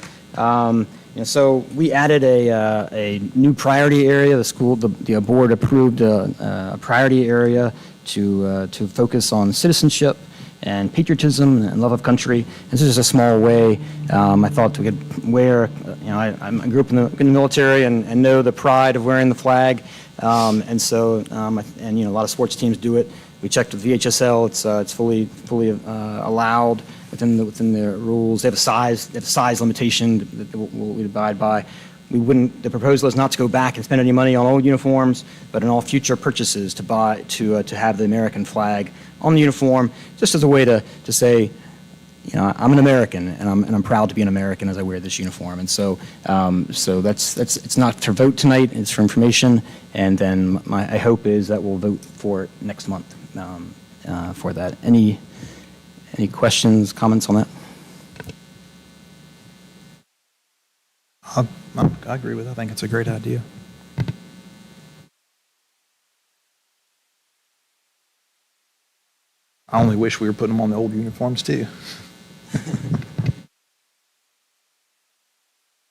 So we added a new priority area. The board approved a priority area to focus on citizenship and patriotism and love of country. This is just a small way I thought we could wear. I grew up in the military and know the pride of wearing the flag, and a lot of sports teams do it. We checked with VHSL; it's fully allowed within the rules. They have a size limitation that we abide by. The proposal is not to go back and spend any money on old uniforms, but in all future purchases to have the American flag on the uniform, just as a way to say, I'm an American and I'm proud to be an American as I wear this uniform. And so that's it's not for vote tonight; it's for information. And then my hope is that we'll vote for it next month for that. Any questions, comments on that? I agree with it. I think it's a great idea. I only wish we were putting them on the old uniforms too.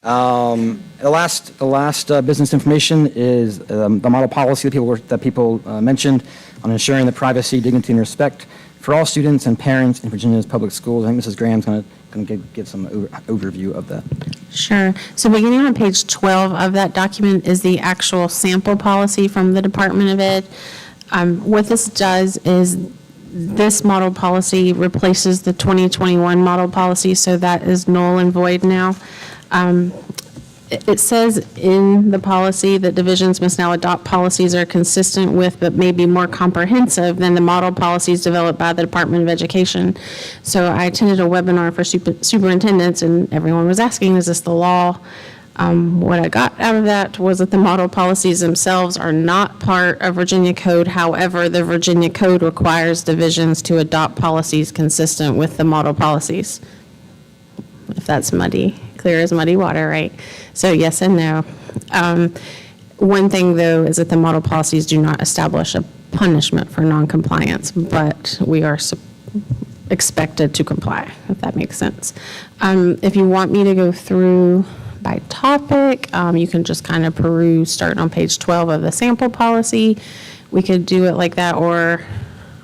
The last business information is the model policy that people mentioned on ensuring the privacy, dignity, and respect for all students and parents in Virginia's public schools. I think Mrs. Graham's going to give some overview of that. Sure. So beginning on page 12 of that document is the actual sample policy from the Department of Ed. What this does is this model policy replaces the 2021 model policy, so that is null and void now. It says in the policy that divisions must now adopt policies that are consistent with but may be more comprehensive than the model policies developed by the Department of Education. So I attended a webinar for superintendents, and everyone was asking, is this the law? What I got out of that was that the model policies themselves are not part of Virginia Code. However, the Virginia Code requires divisions to adopt policies consistent with the model policies. If that's muddy, clear as muddy water, right? So yes and no. One thing, though, is that the model policies do not establish a punishment for noncompliance, but we are expected to comply, if that makes sense. If you want me to go through by topic, you can just kind of peruse starting on page 12 of the sample policy. We could do it like that, or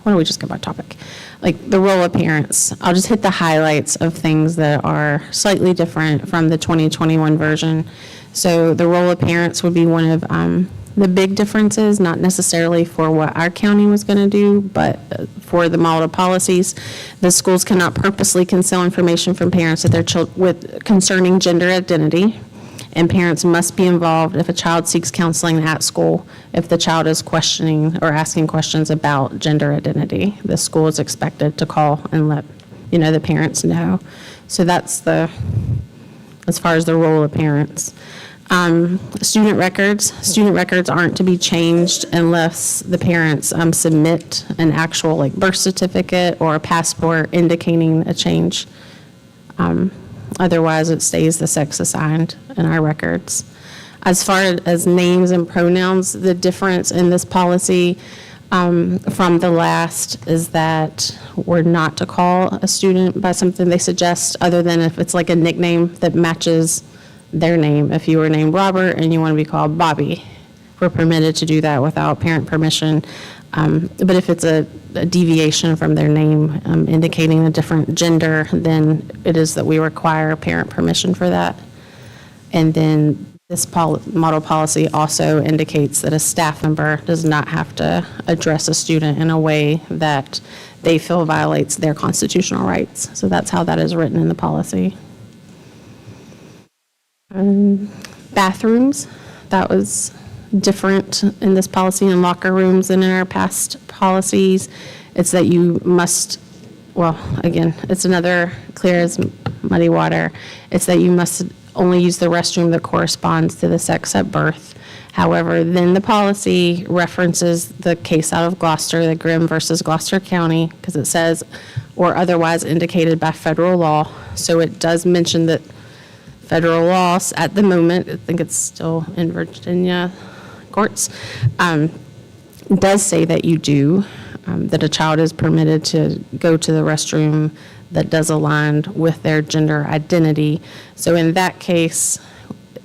why don't we just go by topic? like the role of parents. I'll just hit the highlights of things that are slightly different from the 2021 version. So the role of parents would be one of the big differences, not necessarily for what our county was going to do, but for the model policies. The schools cannot purposely conceal information from parents that their concerning gender identity, and parents must be involved if a child seeks counseling at school, if the child is questioning or asking questions about gender identity. The school is expected to call and let the parents know. So that's as far as the role of parents. Student records aren't to be changed unless the parents submit an actual birth certificate or a passport indicating a change. Otherwise, it stays the sex assigned in our records. As far as names and pronouns, the difference in this policy from the last is that we're not to call a student by something they suggest other than if it's like a nickname that matches their name. If you were named Robert and you want to be called Bobby, we're permitted to do that without parent permission. But if it's a deviation from their name indicating a different gender, then it is that we require parent permission for that. And then this model policy also indicates that a staff member does not have to address a student in a way that they feel violates their constitutional rights. So that's how that is written in the policy. Bathrooms, that was different in this policy in locker rooms than in our past policies. It's that you must, well, again, it's another clear as muddy water. It's that you must only use the restroom that corresponds to the sex at birth. However, then the policy references the case out of Gloucester, the Grimm versus Gloucester County, because it says, or otherwise indicated by federal law. So it does mention that federal laws at the moment, I think it's still in Virginia courts, does say that you do, that a child is permitted to go to the restroom that does align with their gender identity. So in that case,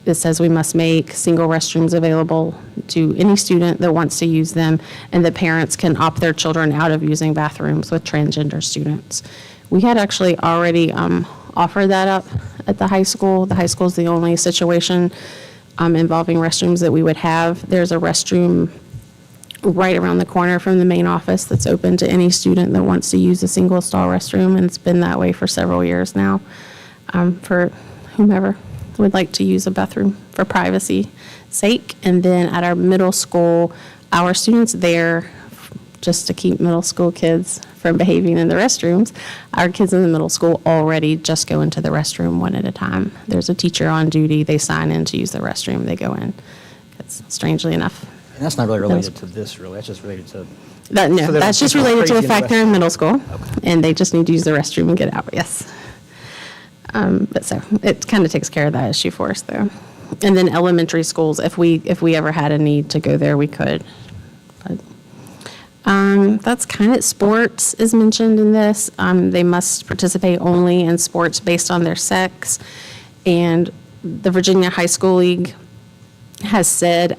it says we must make single restrooms available to any student that wants to use them, and that parents can opt their children out of using bathrooms with transgender students. We had actually already offered that up at the high school. The high school is the only situation involving restrooms that we would have. There's a restroom right around the corner from the main office that's open to any student that wants to use a single stall restroom, and it's been that way for several years now for whomever would like to use a bathroom for privacy sake. And then at our middle school, our students there, just to keep middle school kids from behaving in the restrooms, our kids in the middle school already just go into the restroom one at a time. There's a teacher on duty, they sign in to use the restroom, they go in. It's strangely enough. And that's not really related to this, really. That's just related to... That's just related to the fact they're in middle school, and they just need to use the restroom and get out, yes. But so, it kind of takes care of that issue for us, though. And then elementary schools, if we ever had a need to go there, we could. But that's kind of, sports is mentioned in this. They must participate only in sports based on their sex. And the Virginia High School League has said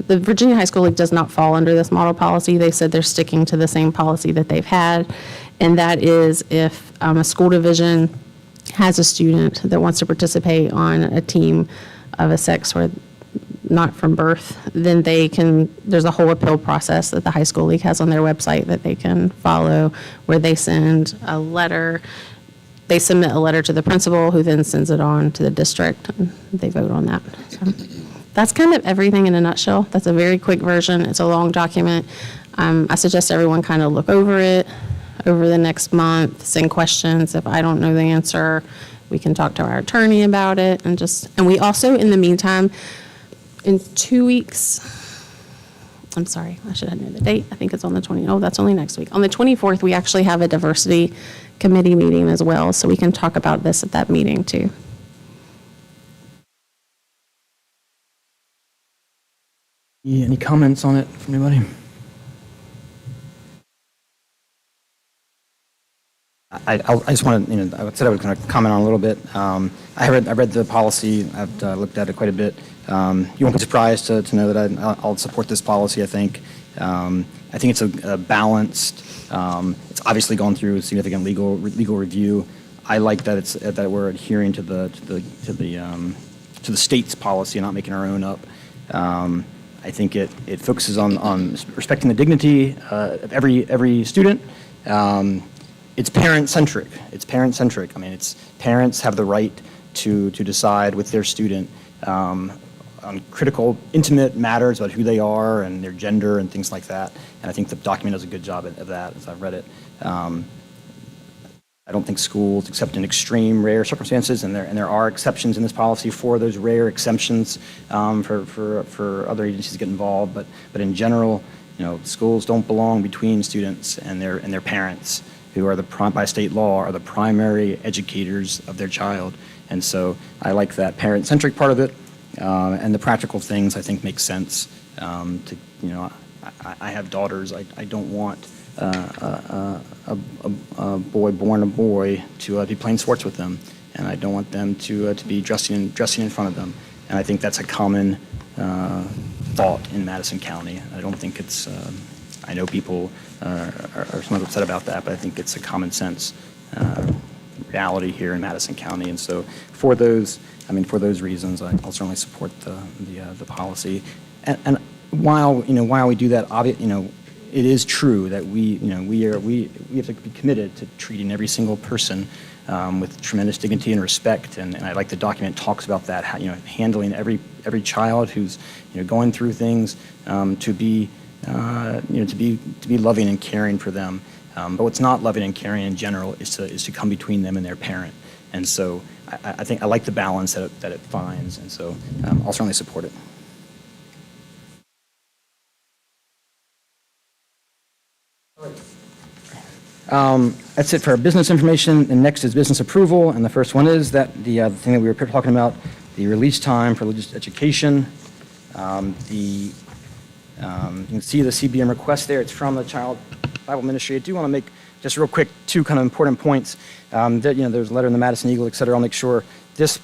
the Virginia High School League does not fall under this model policy. They said they're sticking to the same policy that they've had, and that is if a school division has a student that wants to participate on a team of a sex or not from birth, then there's a whole appeal process that the high school league has on their website that they can follow, where they send a letter. They submit a letter to the principal, who then sends it on to the district, and they vote on that. So that's kind of everything in a nutshell. That's a very quick version. It's a long document. I suggest everyone kind of look over it over the next month, send questions. If I don't know the answer, we can talk to our attorney about it, and we also, in the meantime, in 2 weeks, I'm sorry, I should have known the date. I think it's on the 20th. Oh, that's only next week. On the 24th, we actually have a diversity committee meeting as well, so we can talk about this at that meeting too. Any comments on it from anybody? I just want to, I said I was going to comment on a little bit. I read the policy. I've looked at it quite a bit. You won't be surprised to know that I'll support this policy, I think. I think it's a balanced It's obviously gone through significant legal review. I like that that we're adhering to the state's policy and not making our own up. I think it focuses on respecting the dignity of every student. It's parent-centric. It's parent-centric. I mean, parents have the right to decide with their student on critical, intimate matters about who they are and their gender and things like that. And I think the document does a good job of that as I've read it. I don't think schools, except in extreme, rare circumstances, and there are exceptions in this policy for those rare exemptions for other agencies to get involved. But in general, schools don't belong between students and their parents, who are by state law are the primary educators of their child. And so I like that parent-centric part of it, and the practical things I think make sense. I have daughters. I don't want a boy born a boy to be playing sports with them, and I don't want them to be dressing in front of them. And I think that's a common thought in Madison County. I don't think it's. I know people are somewhat upset about that, but I think it's a common sense reality here in Madison County. And so for those reasons, I'll certainly support the policy. And while we do that, it is true that we have to be committed to treating every single person with tremendous dignity and respect. And I like the document talks about that, handling every child who's going through things to be loving and caring for them. But what's not loving and caring in general is to come between them and their parent. And so I think I like the balance that it finds, and so I'll certainly support it. That's it for our business information, and next is business approval, and the first one is that the thing that we were talking about, the release time for religious education. You can see the CBM request there. It's from the Child Bible Ministry. I do want to make just real quick two kind of important points. There's a letter in the Madison Eagle, et cetera. I'll make sure this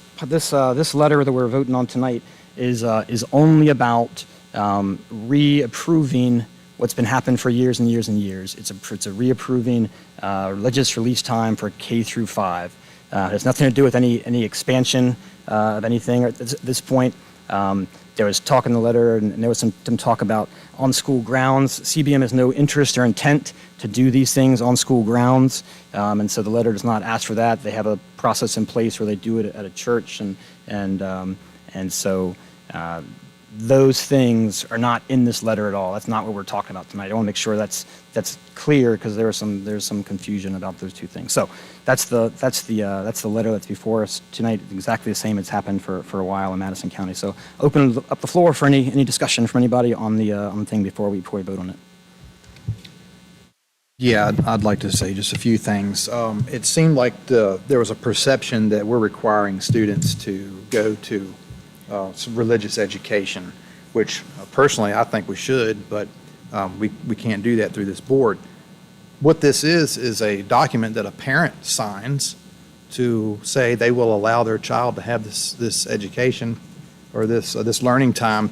letter that we're voting on tonight is only about reapproving what's been happening for years and years and years. It's a reapproving religious release time for K through 5. It has nothing to do with any expansion of anything at this point. There was talk in the letter, and there was some talk about on school grounds. CBM has no interest or intent to do these things on school grounds, and so the letter does not ask for that. They have a process in place where they do it at a church, and so those things are not in this letter at all. That's not what we're talking about tonight. I want to make sure that's clear, because there's some confusion about those two things. So that's the letter that's before us tonight. Exactly the same. It's happened for a while in Madison County. So open up the floor for any discussion from anybody on the thing before we vote on it. Yeah, I'd like to say just a few things. It seemed like there was a perception that we're requiring students to go to some religious education, which personally I think we should, but we can't do that through this board. What this is a document that a parent signs to say they will allow their child to have this education or this learning time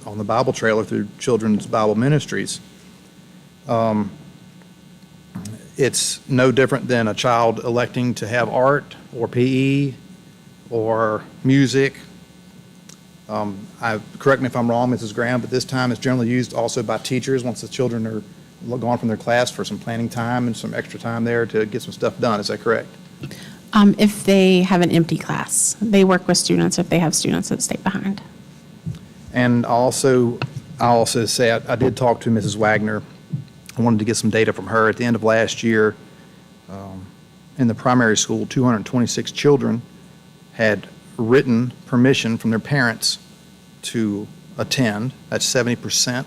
on the Bible Trail or through Children's Bible Ministries. It's no different than a child electing to have art or PE or music. Correct me if I'm wrong, Mrs. Graham, but this time is generally used also by teachers once the children are gone from their class for some planning time and some extra time there to get some stuff done. Is that correct? If they have an empty class, they work with students if they have students that stay behind. And I'll also say I did talk to Mrs. Wagner. I wanted to get some data from her. At the end of last year, in the primary school, 226 children had written permission from their parents to attend. That's 70%.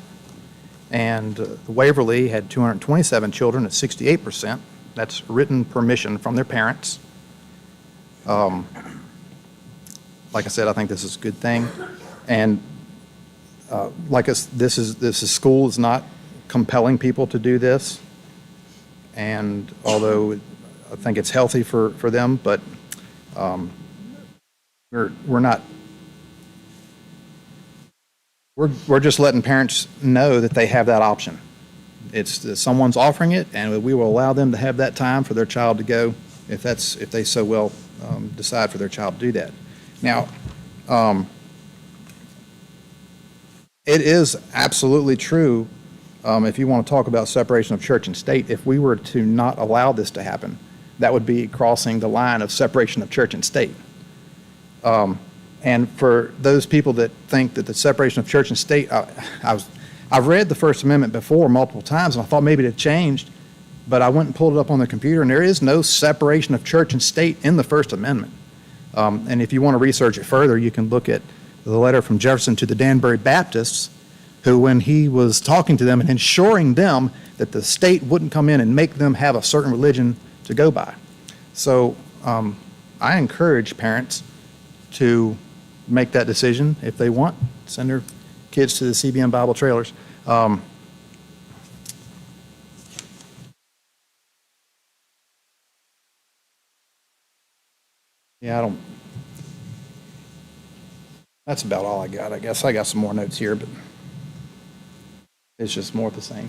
And Waverly had 227 children at 68%. That's written permission from their parents. Like I said, I think this is a good thing. And this school is not compelling people to do this. And although I think it's healthy for them, but we're not. We're just letting parents know that they have that option. someone's offering it, and we will allow them to have that time for their child to go if they so well decide for their child to do that. Now, it is absolutely true, if you want to talk about separation of church and state, if we were to not allow this to happen, that would be crossing the line of separation of church and state. And for those people that think that the separation of church and state, I've read the First Amendment before multiple times, and I thought maybe it had changed, but I went and pulled it up on the computer, and there is no separation of church and state in the First Amendment. And if you want to research it further, you can look at the letter from Jefferson to the Danbury Baptists, who, when he was talking to them and ensuring them that the state wouldn't come in and make them have a certain religion to go by. So I encourage parents to make that decision if they want, send their kids to the CBM Bible trailers. Yeah, that's about all I got, I guess. I got some more notes here, but it's just more of the same.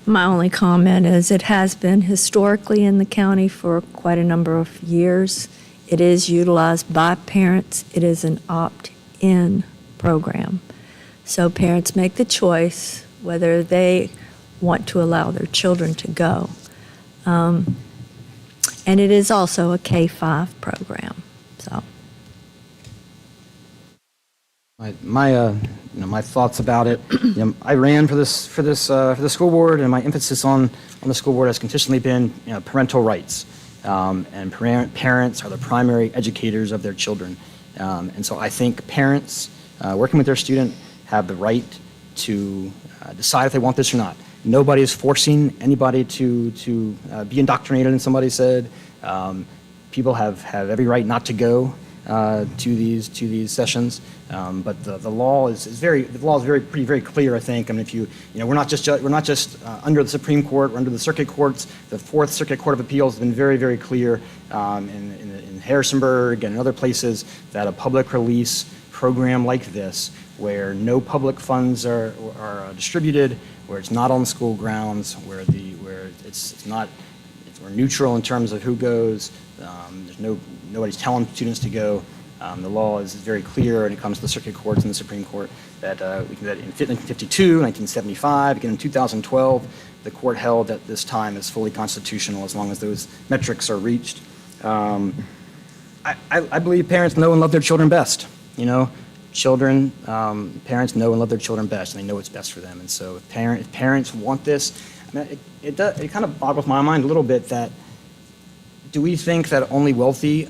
My only comment is it has been historically in the county for quite a number of years. It is utilized by parents. It is an opt-in program. So parents make the choice whether they want to allow their children to go. And it is also a K-5 program, so. My thoughts about it. I ran for the school board, and my emphasis on the school board has consistently been parental rights, and parents are the primary educators of their children, and so I think parents working with their student have the right to decide if they want this or not. Nobody is forcing anybody to be indoctrinated, and somebody said people have every right not to go to these sessions, but the law is very clear. I think. I mean, if we're not just under the Supreme Court, we're under the circuit courts. The Fourth Circuit Court of Appeals has been very clear in Harrisonburg and in other places that a public release program like this, where no public funds are distributed, where it's not on school grounds, where we're neutral in terms of who goes. Nobody's telling students to go. The law is very clear when it comes to the circuit courts and the Supreme Court that we can do that in 1952, 1975, again in 2012. The court held that this time is fully constitutional as long as those metrics are reached. I believe parents know and love their children best. Parents know and love their children best, and they know what's best for them. And so if parents want this, it kind of boggles my mind a little bit that do we think that only wealthy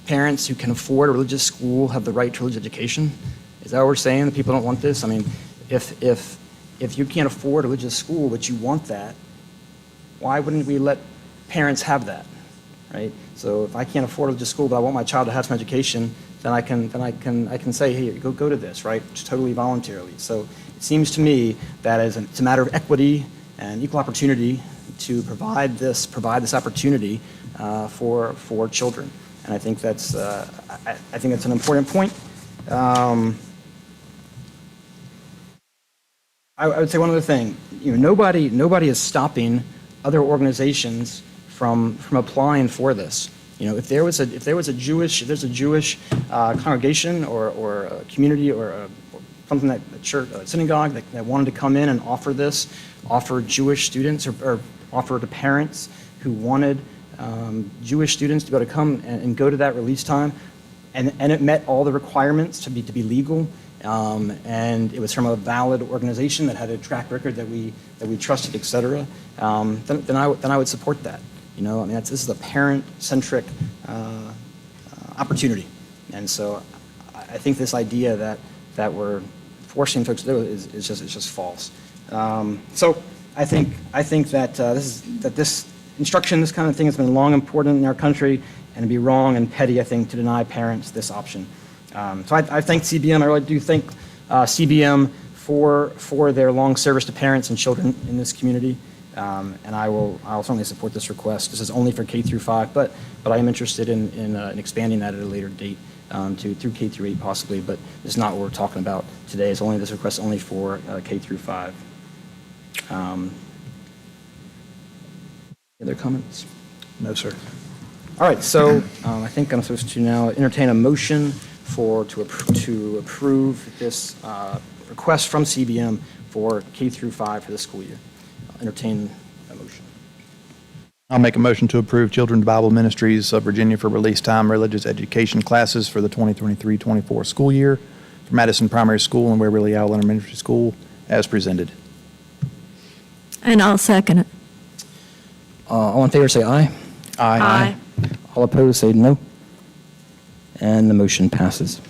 parents who can afford a religious school have the right to religious education? Is that what we're saying, that people don't want this? I mean, if you can't afford a religious school but you want that, why wouldn't we let parents have that, right? So if I can't afford a religious school but I want my child to have some education, then I can say, hey, go to this, right? Just totally voluntarily. So it seems to me that it's a matter of equity and equal opportunity to provide this opportunity for children, and I think that's an important point. I would say one other thing. Nobody is stopping other organizations from applying for this. If there's a Jewish congregation or a community or something that a church, a synagogue that wanted to come in and offer Jewish students or offer to parents who wanted Jewish students to be able to come and go to that release time, and it met all the requirements to be legal, and it was from a valid organization that had a track record that we trusted, et cetera, then I would support that. This is a parent-centric opportunity, and so I think this idea that we're forcing folks to do is just false. So I think that this instruction, this kind of thing, has been long important in our country, and it'd be wrong and petty, I think, to deny parents this option. So I thank CBM. I really do thank CBM for their long service to parents and children in this community. And I'll certainly support this request. This is only for K through 5, but I am interested in expanding that at a later date. through K through 8 possibly, but it's not what we're talking about today. This request is only for K through 5. Other comments? No, sir. All right, so I think I'm supposed to now entertain a motion to approve this request from CBM for K through 5 for this school year. I'll entertain a motion. I'll make a motion to approve Children's Bible Ministries of Virginia for release time religious education classes for the 2023-24 school year for Madison Primary School and Waverly Owl Elementary School as presented. And I'll second it. All in favor, say aye. Aye. All opposed, say no. And the motion passes.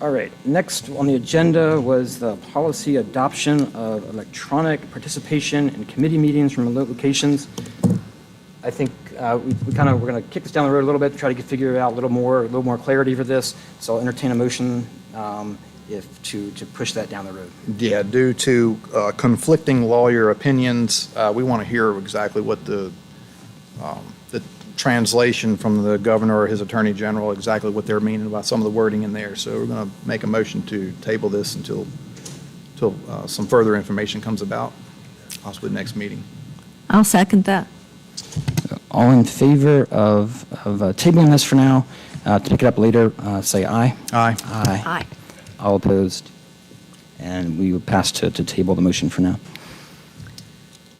All right, next on the agenda was the policy adoption of electronic participation in committee meetings from remote locations. I think we're going to kick this down the road a little bit to try to figure out a little more clarity for this. So I'll entertain a motion to push that down the road. Yeah, due to conflicting lawyer opinions, we want to hear exactly what the translation from the governor or his attorney general, exactly what they're meaning about some of the wording in there. So we're going to make a motion to table this until some further information comes about, possibly next meeting. I'll second that. All in favor of tabling this for now, to pick it up later, say aye. Aye. Aye. Aye. All opposed? And we will pass to table the motion for now.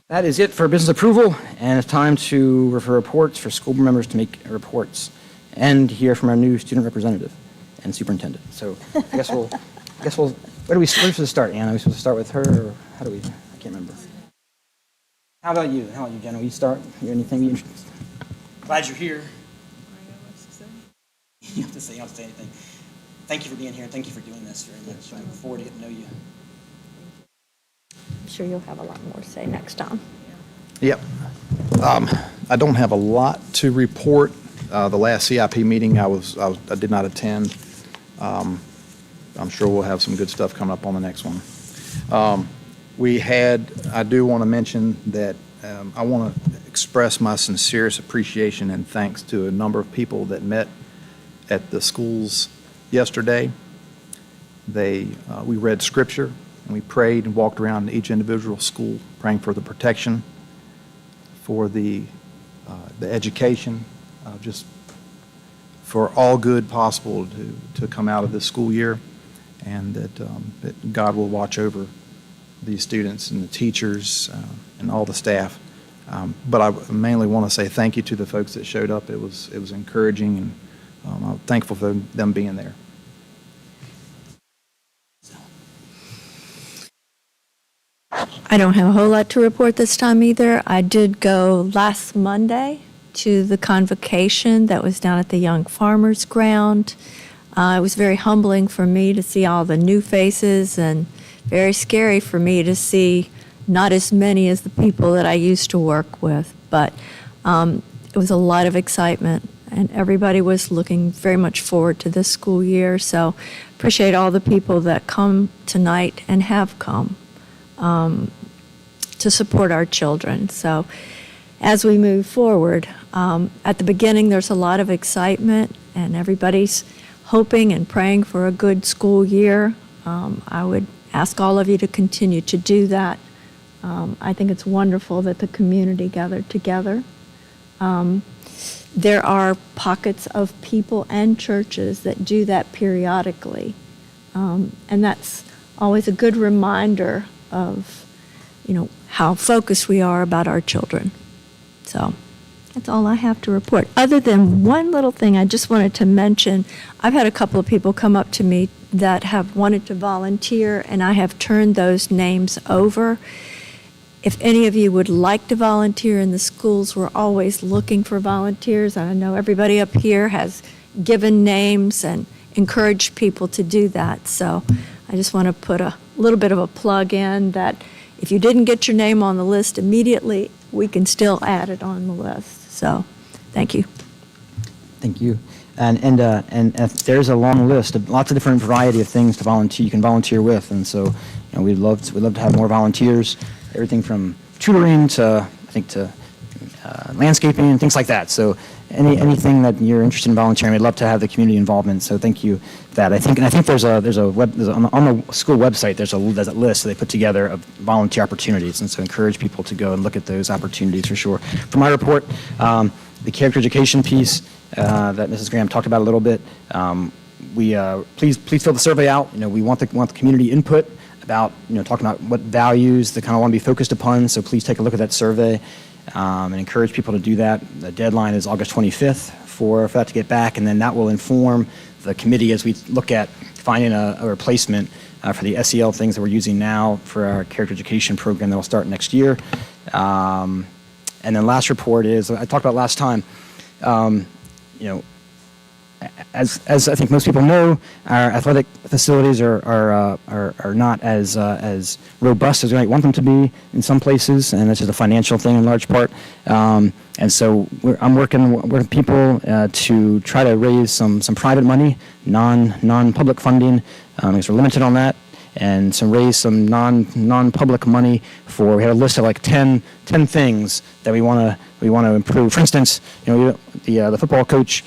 That is it for business approval, and it's time to refer reports for school board members to make reports and hear from our new student representative and superintendent. So I guess we'll, where are we supposed to start, Anna? Are we supposed to start with her, or how do we, I can't remember. How about you, Jenna? Will you start? Anything you interested? Glad you're here. You don't have to say anything. Thank you for being here. Thank you for doing this very much. I look forward to getting to know you. I'm sure you'll have a lot more to say next time. Yep. I don't have a lot to report. The last CIP meeting I did not attend. I'm sure we'll have some good stuff coming up on the next one. I do want to mention that I want to express my sincerest appreciation and thanks to a number of people that met at the schools yesterday. We read scripture and we prayed and walked around each individual school praying for the protection, for the education, just for all good possible to come out of this school year, and that God will watch over these students and the teachers and all the staff. But I mainly want to say thank you to the folks that showed up. It was encouraging, and I'm thankful for them being there. I don't have a whole lot to report this time either. I did go last Monday to the convocation that was down at the Young Farmers Ground. It was very humbling for me to see all the new faces, and very scary for me to see not as many as the people that I used to work with. But it was a lot of excitement, and everybody was looking very much forward to this school year. So appreciate all the people that come tonight and have come to support our children. So as we move forward, at the beginning there's a lot of excitement and everybody's hoping and praying for a good school year. I would ask all of you to continue to do that. I think it's wonderful that the community gathered together. There are pockets of people and churches that do that periodically. And that's always a good reminder of, how focused we are about our children. So that's all I have to report. Other than one little thing I just wanted to mention, I've had a couple of people come up to me that have wanted to volunteer, and I have turned those names over. If any of you would like to volunteer in the schools, we're always looking for volunteers. I know everybody up here has given names and encouraged people to do that. So I just want to put a little bit of a plug in that if you didn't get your name on the list immediately, we can still add it on the list. So thank you. Thank you. And there's a long list of lots of different variety of things to volunteer. You can volunteer with, and so we'd love to have more volunteers. Everything from tutoring to, I think, to landscaping and things like that. So anything that you're interested in volunteering, we'd love to have the community involvement. So thank you for that. I think there's on the school website, there's a list that they put together of volunteer opportunities. And so encourage people to go and look at those opportunities for sure. For my report, the character education piece that Mrs. Graham talked about a little bit, please fill the survey out. We want the community input about, talking about what values they kind of want to be focused upon. So please take a look at that survey. And encourage people to do that. The deadline is August 25th for that to get back, and then that will inform the committee as we look at finding a replacement for the SEL things that we're using now for our character education program that will start next year. And then last report is, I talked about last time, as I think most people know, our athletic facilities are not as robust as we might want them to be in some places, and this is a financial thing in large part. And so I'm working with people to try to raise some private money, non-public funding, because we're limited on that, and raise some non-public money for. We had a list of like 10 things that we want to improve. For instance, the football coach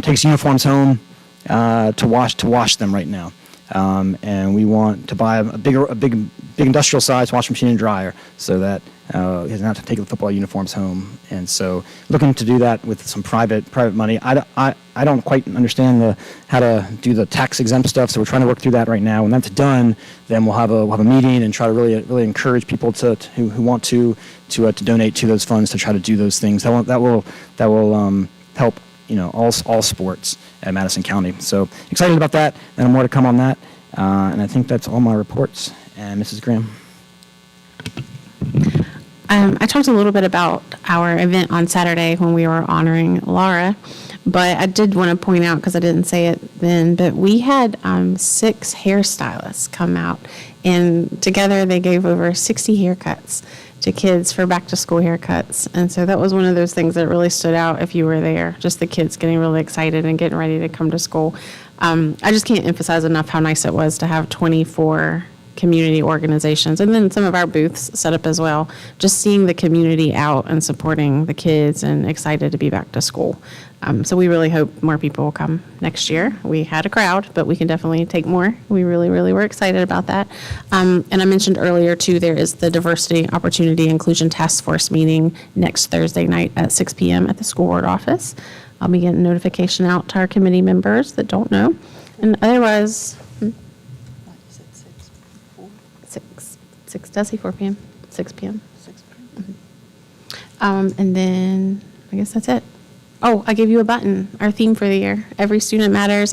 takes uniforms home to wash them right now, and we want to buy a big industrial size washing machine and dryer so that he doesn't have to take the football uniforms home. And so looking to do that with some private money. I don't quite understand how to do the tax exempt stuff, so we're trying to work through that right now. When that's done, then we'll have a meeting and try to really encourage people who want to donate to those funds to try to do those things. That will help all sports at Madison County. So excited about that, and more to come on that. And I think that's all my reports. And Mrs. Graham. I talked a little bit about our event on Saturday when we were honoring Laura, but I did want to point out, because I didn't say it then, but we had 6 hairstylists come out, and together they gave over 60 haircuts to kids for back-to-school haircuts. And so that was one of those things that really stood out if you were there, just the kids getting really excited and getting ready to come to school. I just can't emphasize enough how nice it was to have 24 community organizations, and then some of our booths set up as well, just seeing the community out and supporting the kids and excited to be back to school. So we really hope more people will come next year. We had a crowd, but we can definitely take more. We really, really were excited about that. And I mentioned earlier, too, there is the Diversity Opportunity Inclusion Task Force meeting next Thursday night at 6 p.m. at the school board office. I'll be getting notification out to our committee members that don't know. And otherwise, 6, does he 4 p.m.? 6 p.m. 6 p.m. And then I guess that's it. Oh, I gave you a button, our theme for the year. Every student matters.